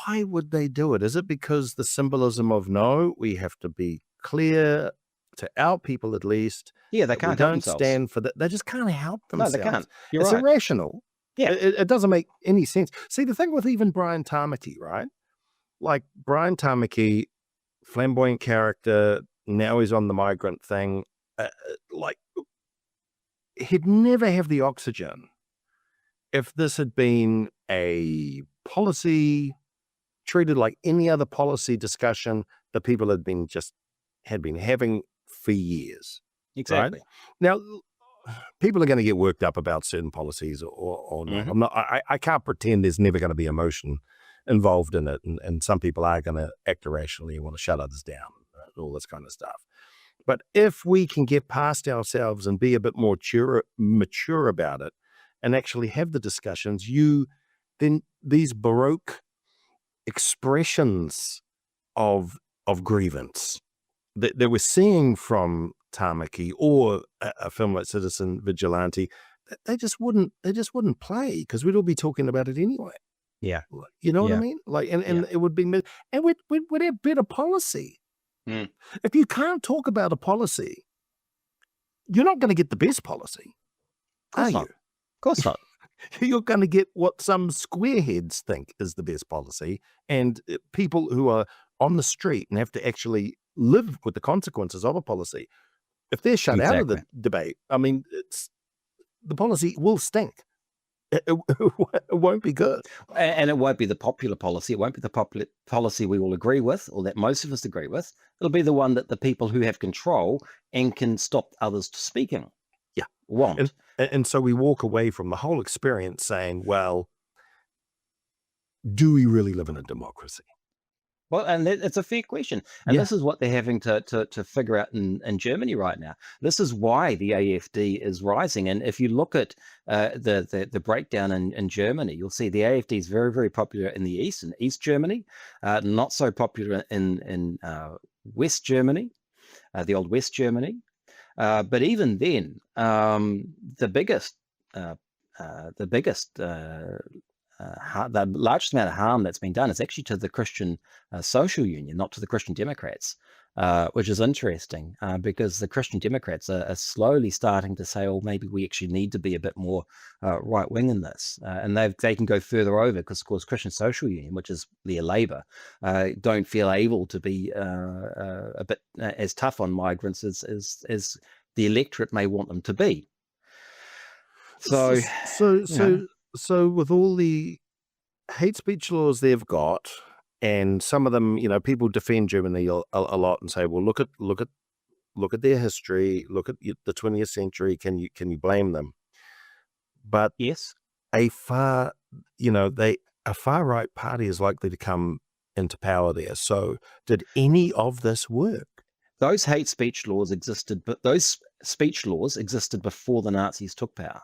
Why would they do it? Is it because the symbolism of no, we have to be clear to our people at least? Yeah, they can't help themselves. Stand for that. They just can't help themselves. No, they can't. It's irrational. Yeah. It doesn't make any sense. See, the thing with even Brian Tamaki, right? Like Brian Tamaki, flamboyant character, now he's on the migrant thing. He'd never have the oxygen if this had been a policy treated like any other policy discussion that people had been having for years. Exactly. Right? Now, people are going to get worked up about certain policies or not. Mm-hmm. I can't pretend there's never going to be emotion involved in it, and some people are going to act irrationally and want to shut others down, all this kind of stuff. But if we can get past ourselves and be a bit more mature about it and actually have the discussions, then these Baroque expressions of grievance that we're seeing from Tamaki or a film like Citizen Vigilante, they just wouldn't play because we'd all be talking about it anyway. Yeah. You know what I Yeah. mean? Like, and Yeah. it would be, and we'd have better policy. If you can't talk about a policy, you're not going to get the best policy, are you? Of course not. You're going to get what some squareheads think is the best policy, and people who are on the street and have to actually live with the consequences of a policy. If they're shut out of the debate, I mean, the policy will stink. It won't be good. And it won't be the popular policy. It won't be the popular policy we all agree with, or that most of us agree with. It'll be the one that the people who have control and can stop others speaking want. And so we walk away from the whole experience saying, well, do we really live in a democracy? Well, and it's a fair question. And this is what they're having to figure out in Germany right now. This is why the AfD is rising. And if you look at the breakdown in Germany, you'll see the AfD is very, very popular in the East, in East Germany, not so popular in West Germany, the old West Germany. But even then, the largest amount of harm that's been done is actually to the Christian Social Union, not to the Christian Democrats, which is interesting because the Christian Democrats are slowly starting to say, oh, maybe we actually need to be a bit more right-wing in this. And they can go further over because, of course, Christian Social Union, which is their Labour, don't feel able to be a bit as tough on migrants as the electorate may want them to be. So with all the hate speech laws they've got, and some of them, people defend Germany a lot and say, well, look at their history, look at the 20th century. Can you blame them? But yes, a far right party is likely to come into power there. So did any of this work? Those hate speech laws existed, but those speech laws existed before the Nazis took power.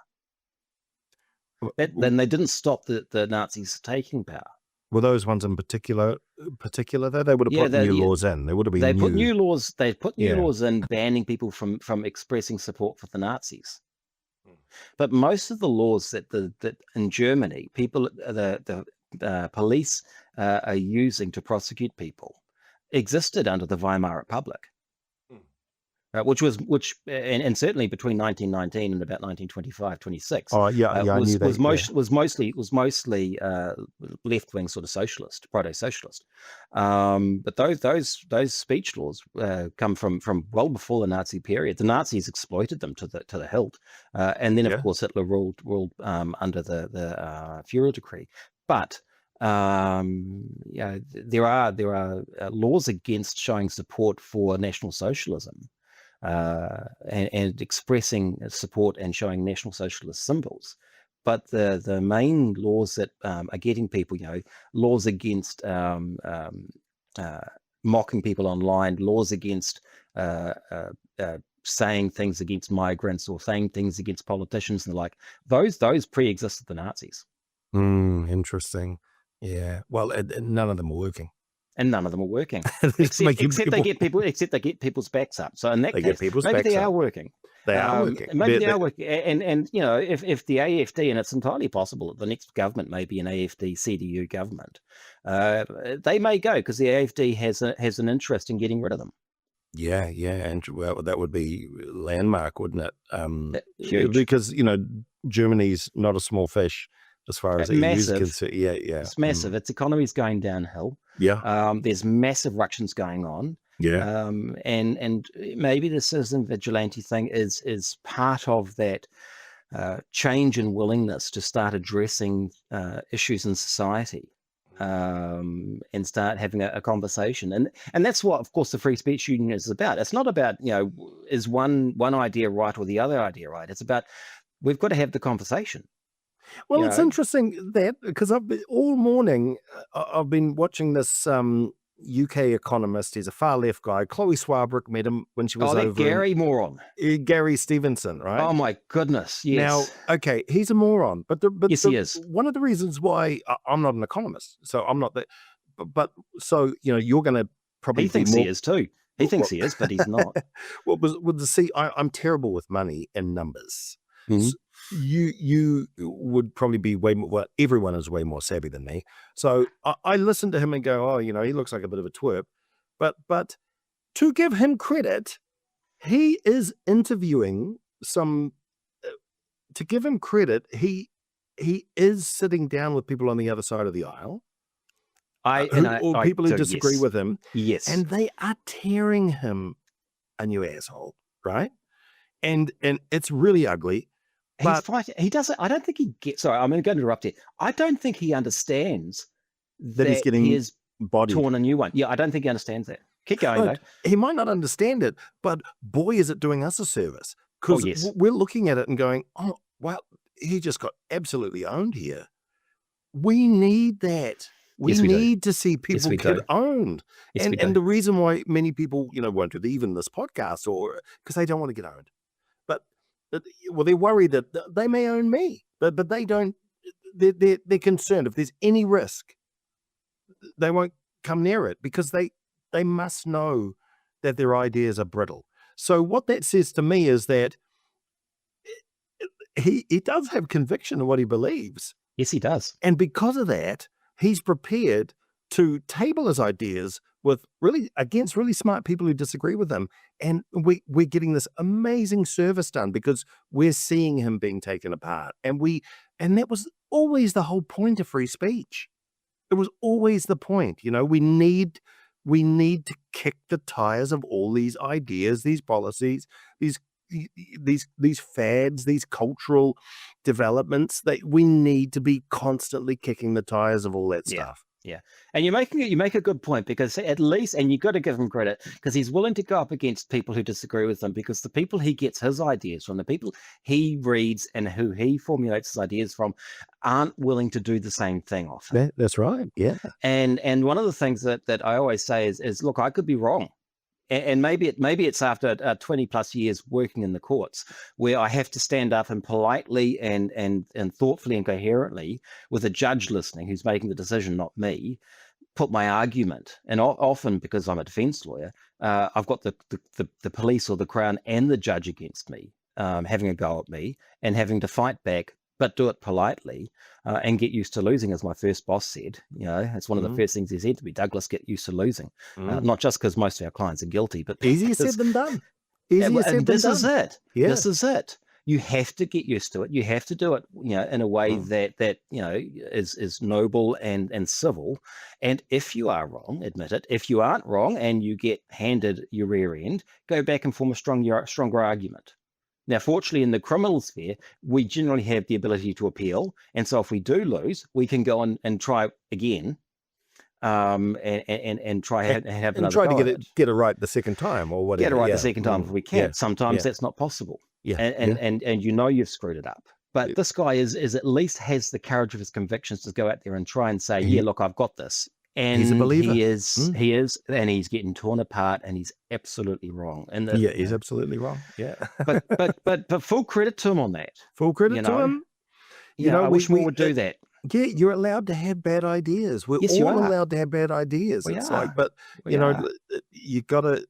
Then they didn't stop the Nazis taking power. Were those ones in particular though? They would have put new laws in. There would have been put new laws. They put new laws in banning people from expressing support for the Nazis. But most of the laws that in Germany, the police are using to prosecute people existed under the Weimar Republic. Which certainly between 1919 and about 1925, 26. I knew that. Was mostly left-wing sort of socialist, proto-socialist. But those speech laws come from well before the Nazi period. The Nazis exploited them to the hilt, and then of course Hitler ruled under the Führer decree. But there are laws against showing support for National Socialism. And expressing support and showing National Socialist symbols. But the main laws that are getting people, laws against mocking people online, laws against saying things against migrants or saying things against politicians and the like, those pre-existed the Nazis. Interesting. Yeah. Well, none of them are working. And none of them are working, except they get people's backs up. So in that case, maybe they are working. They are working. Maybe they are working. And if the AfD, and it's entirely possible that the next government may be an AfD CDU government, they may go because the AfD has an interest in getting rid of them. Yeah, and well, that would be landmark, wouldn't it? Huge. Because Germany's not a small fish as far as EU is concerned. Yeah. It's massive. Its economy is going downhill. Yeah. There's massive ructions going on. Yeah. And maybe the citizen vigilante thing is part of that change in willingness to start addressing issues in society and start having a conversation. And that's what, of course, the Free Speech Union is about. It's not about, is one idea right or the other idea right? It's about, we've got to have the conversation. Well, it's interesting that because all morning I've been watching this UK economist. He's a far left guy. Chloe Swarbrick met him when she was over. Gary moron. Gary Stevenson, right? Oh my goodness! Yes. Now, okay, he's a moron, but yes, he is. One of the reasons why I'm not an economist, so I'm not that. But so you're going to probably he thinks he is too. He thinks he is, but he's not. I'm terrible with money and numbers. Mhm. So you would probably be way more, well, everyone is way more savvy than me. So I listen to him and go, oh, he looks like a bit of a twerp. But to give him credit, he is interviewing some, to give him credit, he is sitting down with people on the other side of the aisle. People who disagree with him. Yes. And they are tearing him a new asshole, right? And it's really ugly. He's fighting. He doesn't. I don't think he gets. Sorry, I'm going to interrupt you. I don't think he understands that he's getting he is bodied. Torn a new one. Yeah, I don't think he understands that. Keep going, though. He might not understand it, but boy, is it doing us a service. Because we're looking at it and going, oh, well, he just got absolutely owned here. We need that. We need to see people get owned. And the reason why many people, won't do even this podcast, or because they don't want to get owned. But they're worried that they may own me, but they don't. They're concerned if there's any risk, they won't come near it because they must know that their ideas are brittle. So what that says to me is that he does have conviction in what he believes. Yes, he does. And because of that, he's prepared to table his ideas against really smart people who disagree with him. And we're getting this amazing service done because we're seeing him being taken apart. And that was always the whole point of free speech. It was always the point. We need to kick the tires of all these ideas, these policies, these fads, these cultural developments. We need to be constantly kicking the tires of all that stuff. Yeah. And you make a good point, because at least, and you got to give him credit, because he's willing to go up against people who disagree with him, because the people he gets his ideas from, the people he reads and who he formulates his ideas from, aren't willing to do the same thing often. That's right. Yeah. And one of the things that I always say is, look, I could be wrong. And maybe it's after 20 plus years working in the courts, where I have to stand up and politely and thoughtfully and coherently, with a judge listening who's making the decision, not me, put my argument. And often, because I'm a defense lawyer, I've got the police or the Crown and the judge against me, having a go at me and having to fight back, but do it politely, and get used to losing, as my first boss said. It's one of the first things he said to me: Douglas, get used to losing. Not just because most of our clients are guilty, but easier said than done. This is it. Yeah. This is it. You have to get used to it. You have to do it, in a way that is noble and civil. And if you are wrong, admit it. If you aren't wrong and you get handed your rear end, go back and form a stronger argument. Now, fortunately, in the criminal sphere, we generally have the ability to appeal. And so if we do lose, we can go on and try again, and try have another try to get it right the second time, or whatever. Get it right the second time if we can. Yeah. Sometimes that's not possible. Yeah. And you've screwed it up. But this guy is at least has the courage of his convictions to go out there and try and say, look, I've got this. And he's a believer. He is, and he's getting torn apart, and he's absolutely wrong. And he's absolutely wrong. Yeah. but full credit to him on that. Full credit to him. I wish more would do that. Yeah, you're allowed to have bad ideas. We're all allowed to have bad ideas. You gotta,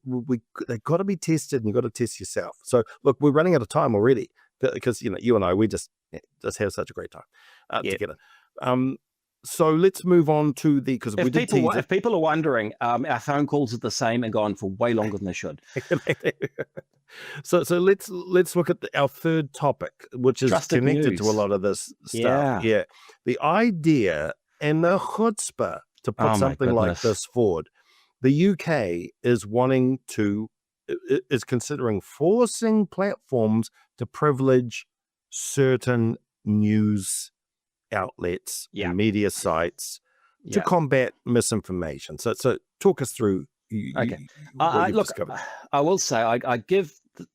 they gotta be tested, and you gotta test yourself. So look, we're running out of time already, because you and I, we just have such a great time together. So let's move on to because if people are wondering, our phone calls are the same and go on for way longer than they should. So let's look at our third topic, which is Trusted connected news. to a lot of this stuff. Yeah. The idea and the chutzpah to put something like this forward. The UK is considering forcing platforms to privilege certain news outlets and media sites to combat misinformation. So talk us through. I will say I give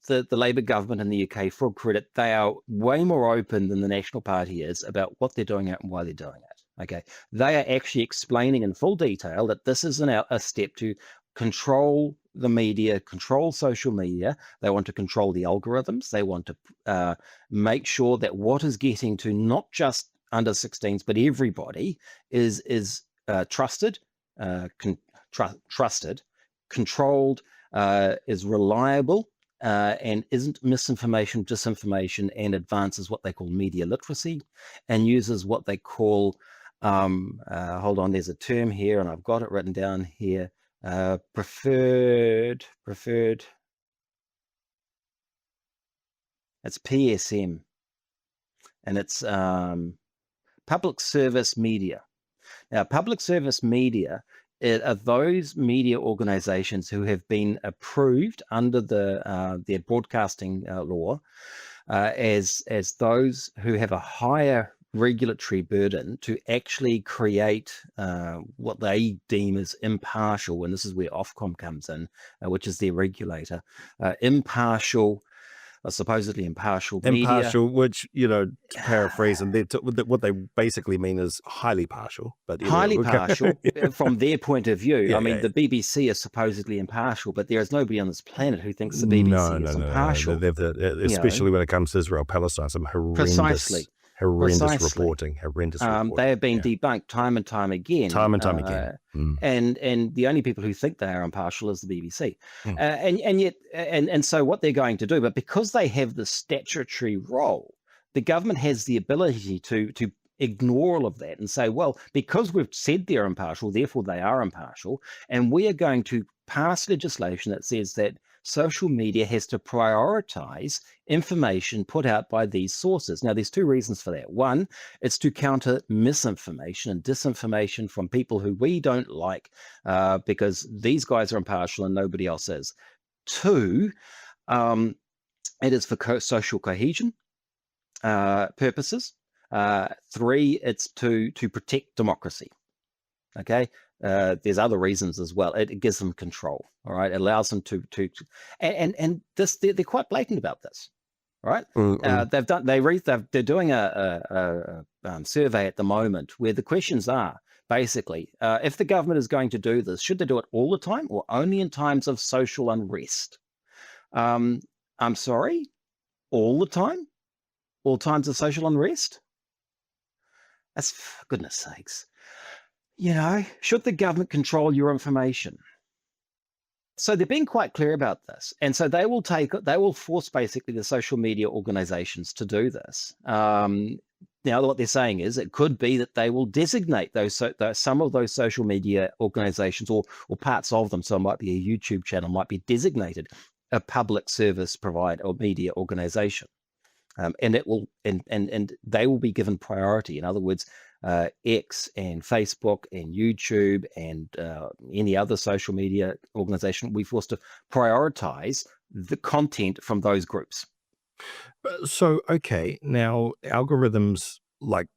the Labour government in the UK full credit. They are way more open than the National Party is about what they're doing and why they're doing it. Okay, they are actually explaining in full detail that this is a step to control the media, control social media. They want to control the algorithms. They want to make sure that what is getting to not just under-16s but everybody is trusted, controlled, is reliable and isn't misinformation, disinformation, and advances what they call media literacy, and uses what they call, hold on, there's a term here, and I've got it written down here, preferred, it's PSM, and it's public service media. Now, public service media are those media organizations who have been approved under their broadcasting law as those who have a higher regulatory burden to actually create what they deem as impartial, and this is where Ofcom comes in, which is their regulator, supposedly impartial media. Which, to paraphrase, and what they basically mean is highly partial. But highly partial from their point of view. The BBC is supposedly impartial, but there is nobody on this planet who thinks the BBC is impartial. Especially when it comes to Israel, Palestine, some horrendous reporting. They have been debunked time and time again. And the only people who think they are impartial is the BBC. And so what they're going to do, but because they have the statutory role, the government has the ability to ignore all of that and say, well, because we've said they're impartial, therefore they are impartial, and we are going to pass legislation that says that social media has to prioritize information put out by these sources. Now, there's two reasons for that. One, it's to counter misinformation and disinformation from people who we don't like because these guys are impartial and nobody else is. Two, it is for social cohesion purposes. Three, it's to protect democracy. Okay. There's other reasons as well. It gives them control. All right. It allows them to and this, they're quite blatant about this. Right. They're doing a survey at the moment where the questions are basically, if the government is going to do this, should they do it all the time or only in times of social unrest? I'm sorry, all the time? All times of social unrest? That's, for goodness sakes. Should the government control your information? So they're being quite clear about this. And so they will force basically the social media organizations to do this. Now, what they're saying is it could be that they will designate some of those social media organizations or parts of them. So it might be a YouTube channel, might be designated a public service provider or media organization. And it will, and they will be given priority. In other words, X and Facebook and YouTube and any other social media organization will be forced to prioritize the content from those groups. So, okay, now algorithms, like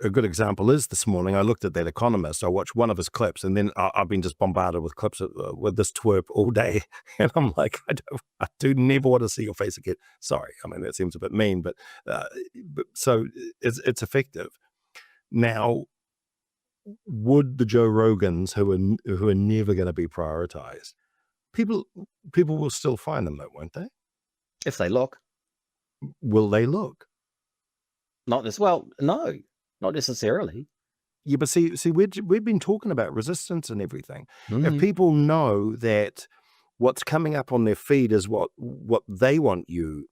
a good example is this morning, I looked at that Economist. I watched one of his clips, and then I've been just bombarded with clips with this twerp all day. And I'm like, I do never want to see your face again. Sorry. That seems a bit mean, but so it's effective. Now, would the Joe Rogans, who are never going to be prioritized, people will still find them though, won't they? If they look. Will they look? No, not necessarily. Yeah, but see, we've been talking about resistance and everything. If people know that what's coming up on their feed is what they want you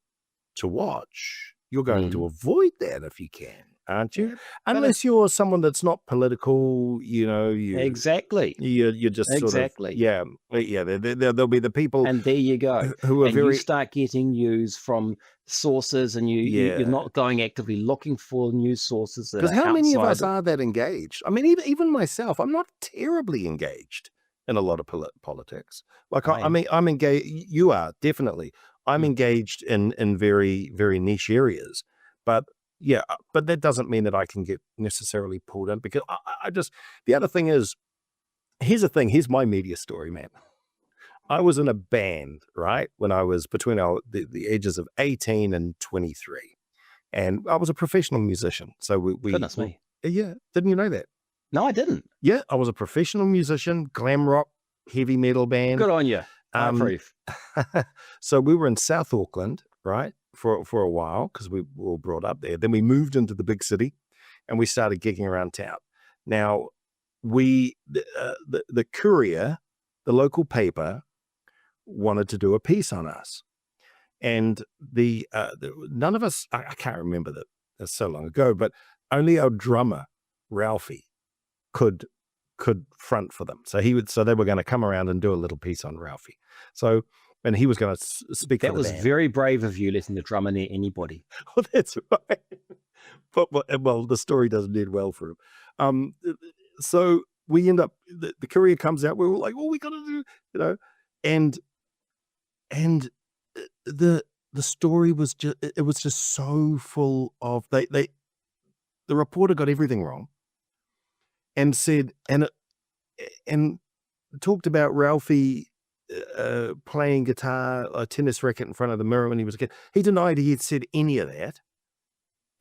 to watch, you're going to avoid that if you can, aren't you? Yeah, unless you're someone that's not political, exactly. You're just exactly. There'll be the people, and there you go, who are you start getting news from sources, and you're not going actively looking for news sources. Because how many of us are that engaged? Even myself, I'm not terribly engaged in a lot of politics. Like I'm engaged. You are definitely. I'm engaged in very, very niche areas, but that doesn't mean that I can get necessarily pulled in, because I just, the other thing is, here's my media story, man. I was in a band, right, when I was between the ages of 18 and 23, and I was a professional musician. So Goodness me. Yeah, didn't you know that? No, I didn't. Yeah, I was a professional musician, glam rock, heavy metal band. Good on you. I approve. So we were in South Auckland, right, for a while, because we were brought up there. Then we moved into the big city, and we started gigging around town. Now, the Courier, the local paper, wanted to do a piece on us. And none of us, I can't remember that, that's so long ago, but only our drummer, Ralphie, could front for them. So they were going to come around and do a little piece on Ralphie. So, and he was going to speak for the band. That was very brave of you, letting the drummer near anybody. Well, that's right. But the story doesn't end well for him. So we end up, the courier comes out, we're all like, we got to do, and the story was just so full of, the reporter got everything wrong and said, and talked about Ralphie playing guitar, a tennis racket in front of the mirror when he was a kid. He denied he had said any of that.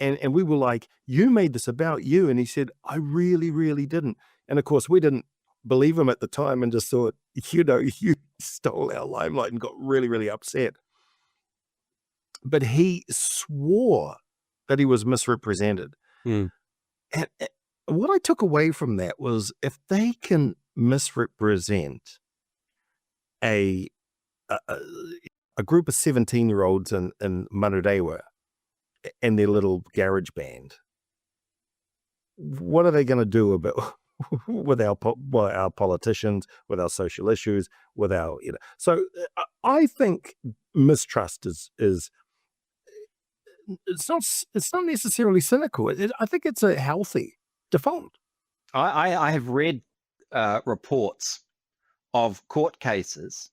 And we were like, you made this about you. And he said, I really, really didn't. And of course, we didn't believe him at the time and just thought, you stole our limelight, and got really, really upset. But he swore that he was misrepresented. And what I took away from that was, if they can misrepresent a group of 17-year-olds in Manurewa and their little garage band, what are they going to do about with our politicians, with our social issues, with our, So I think mistrust is it's not necessarily cynical. I think it's a healthy default. I have read reports of court cases,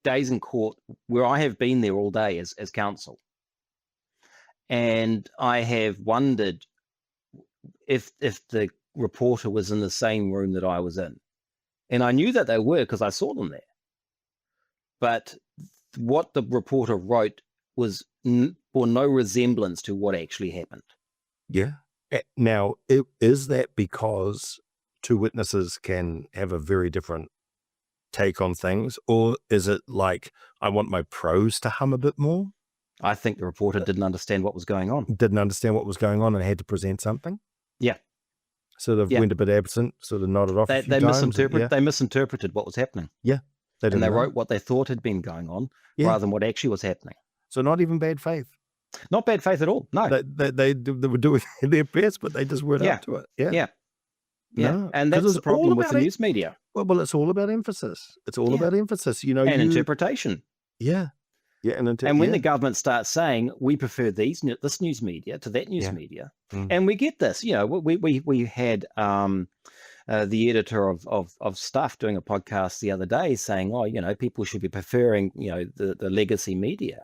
days in court, where I have been there all day as counsel. And I have wondered if the reporter was in the same room that I was in. And I knew that they were, because I saw them there. But what the reporter wrote was bore no resemblance to what actually happened. Yeah. Now, is that because two witnesses can have a very different take on things? Or is it like, I want my prose to hum a bit more? I think the reporter didn't understand what was going on. Didn't understand what was going on and had to present something? Yeah. Sort of went a bit absent, sort of nodded off a few times. They misinterpreted what was happening. Yeah. They wrote what they thought had been going on rather than what actually was happening. So not even bad faith. Not bad faith at all. No. They were doing their best, but they just weren't up to it. Yeah. No, and that's the problem with the news media. Well, it's all about emphasis. It's all about emphasis, and interpretation. Yeah. Yeah, and when the government starts saying, we prefer this news media to that news media, and we get this, we had the editor of Stuff doing a podcast the other day saying, people should be preferring, the legacy media.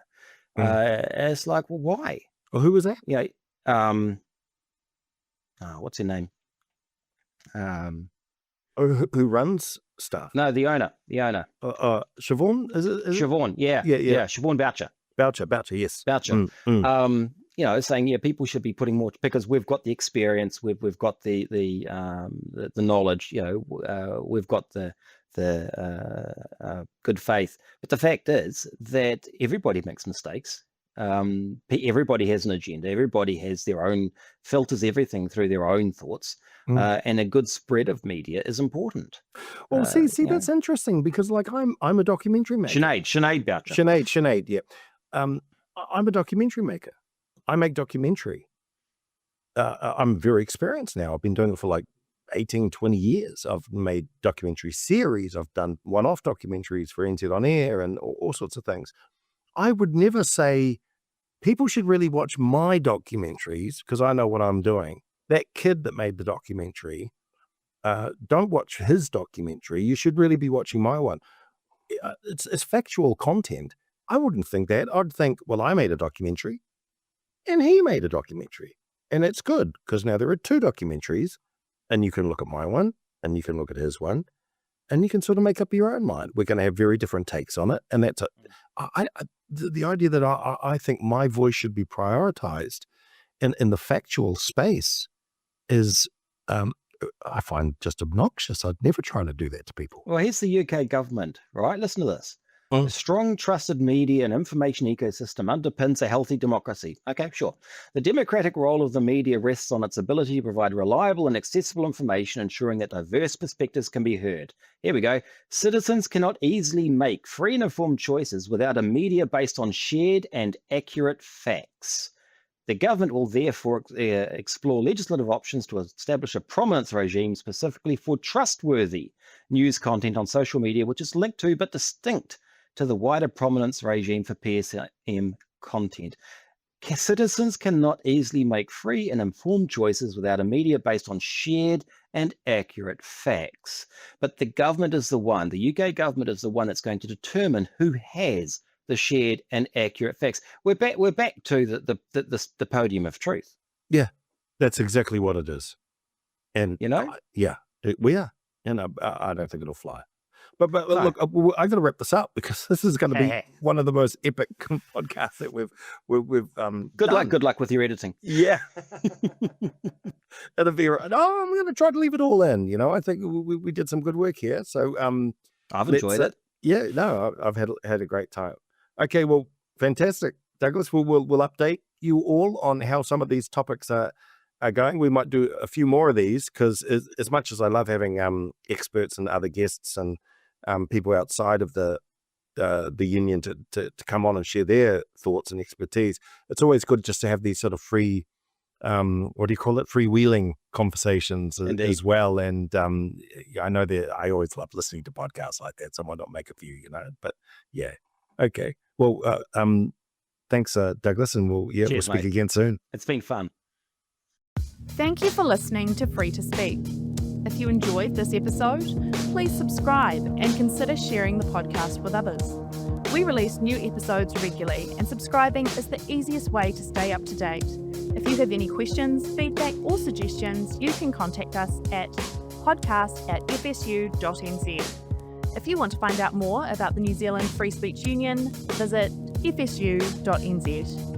It's like, well, why? Well, who was that? What's her name? Who runs Stuff? No, the owner. Siobhan, is it? Siobhan, yeah. Siobhan Boucher. Boucher, yes. Boucher. Saying people should be putting more, because we've got the experience, we've got the knowledge, we've got the good faith. But the fact is that everybody makes mistakes. Everybody has an agenda. Everybody has their own, filters everything through their own thoughts. And a good spread of media is important. Well, see, that's interesting, because like I'm a documentary maker. Sinead Boucher. Sinead, yeah. I'm a documentary maker. I make documentary. I'm very experienced now. I've been doing it for like 18, 20 years. I've made documentary series. I've done one-off documentaries for NZ On Air and all sorts of things. I would never say people should really watch my documentaries because I know what I'm doing. That kid that made the documentary, don't watch his documentary. You should really be watching my one. It's factual content. I wouldn't think that. I'd think, well, I made a documentary and he made a documentary. And it's good because now there are two documentaries and you can look at my one and you can look at his one and you can sort of make up your own mind. We're going to have very different takes on it. And that's the idea that I think my voice should be prioritized in the factual space is, I find just obnoxious. I'd never try to do that to people. Well, here's the UK government, right? Listen to this. A strong, trusted media and information ecosystem underpins a healthy democracy. Okay, sure. The democratic role of the media rests on its ability to provide reliable and accessible information, ensuring that diverse perspectives can be heard. Here we go. Citizens cannot easily make free and informed choices without a media based on shared and accurate facts. The government will therefore explore legislative options to establish a prominence regime specifically for trustworthy news content on social media, which is linked to but distinct to the wider prominence regime for PSM content. Citizens cannot easily make free and informed choices without a media based on shared and accurate facts. But the government is the one, the UK government is the one that's going to determine who has the shared and accurate facts. We're back to the podium of truth. Yeah, that's exactly what it is. And we are. And I don't think it'll fly. But no. Look, I've got to wrap this up because this is going to be one of the most epic podcasts that we've Good luck with your editing. Yeah. I'm going to try to leave it all in. I think we did some good work here. So I've enjoyed it. Yeah, no, I've had a great time. Okay, well, fantastic, Douglas. We'll update you all on how some of these topics are going. We might do a few more of these because as much as I love having experts and other guests and people outside of the union to come on and share their thoughts and expertise, it's always good just to have these sort of free, what do you call it? Freewheeling conversations as well. And I know that I always love listening to podcasts like that, so I might not make a few, but yeah. Okay. Well, thanks, Douglas, and we'll speak again soon. It's been fun. Thank you for listening to Free to Speak. If you enjoyed this episode, please subscribe and consider sharing the podcast with others. We release new episodes regularly, and subscribing is the easiest way to stay up to date. If you have any questions, feedback, or suggestions, you can contact us at podcast@fsu.nz. If you want to find out more about the New Zealand Free Speech Union, visit fsu.nz.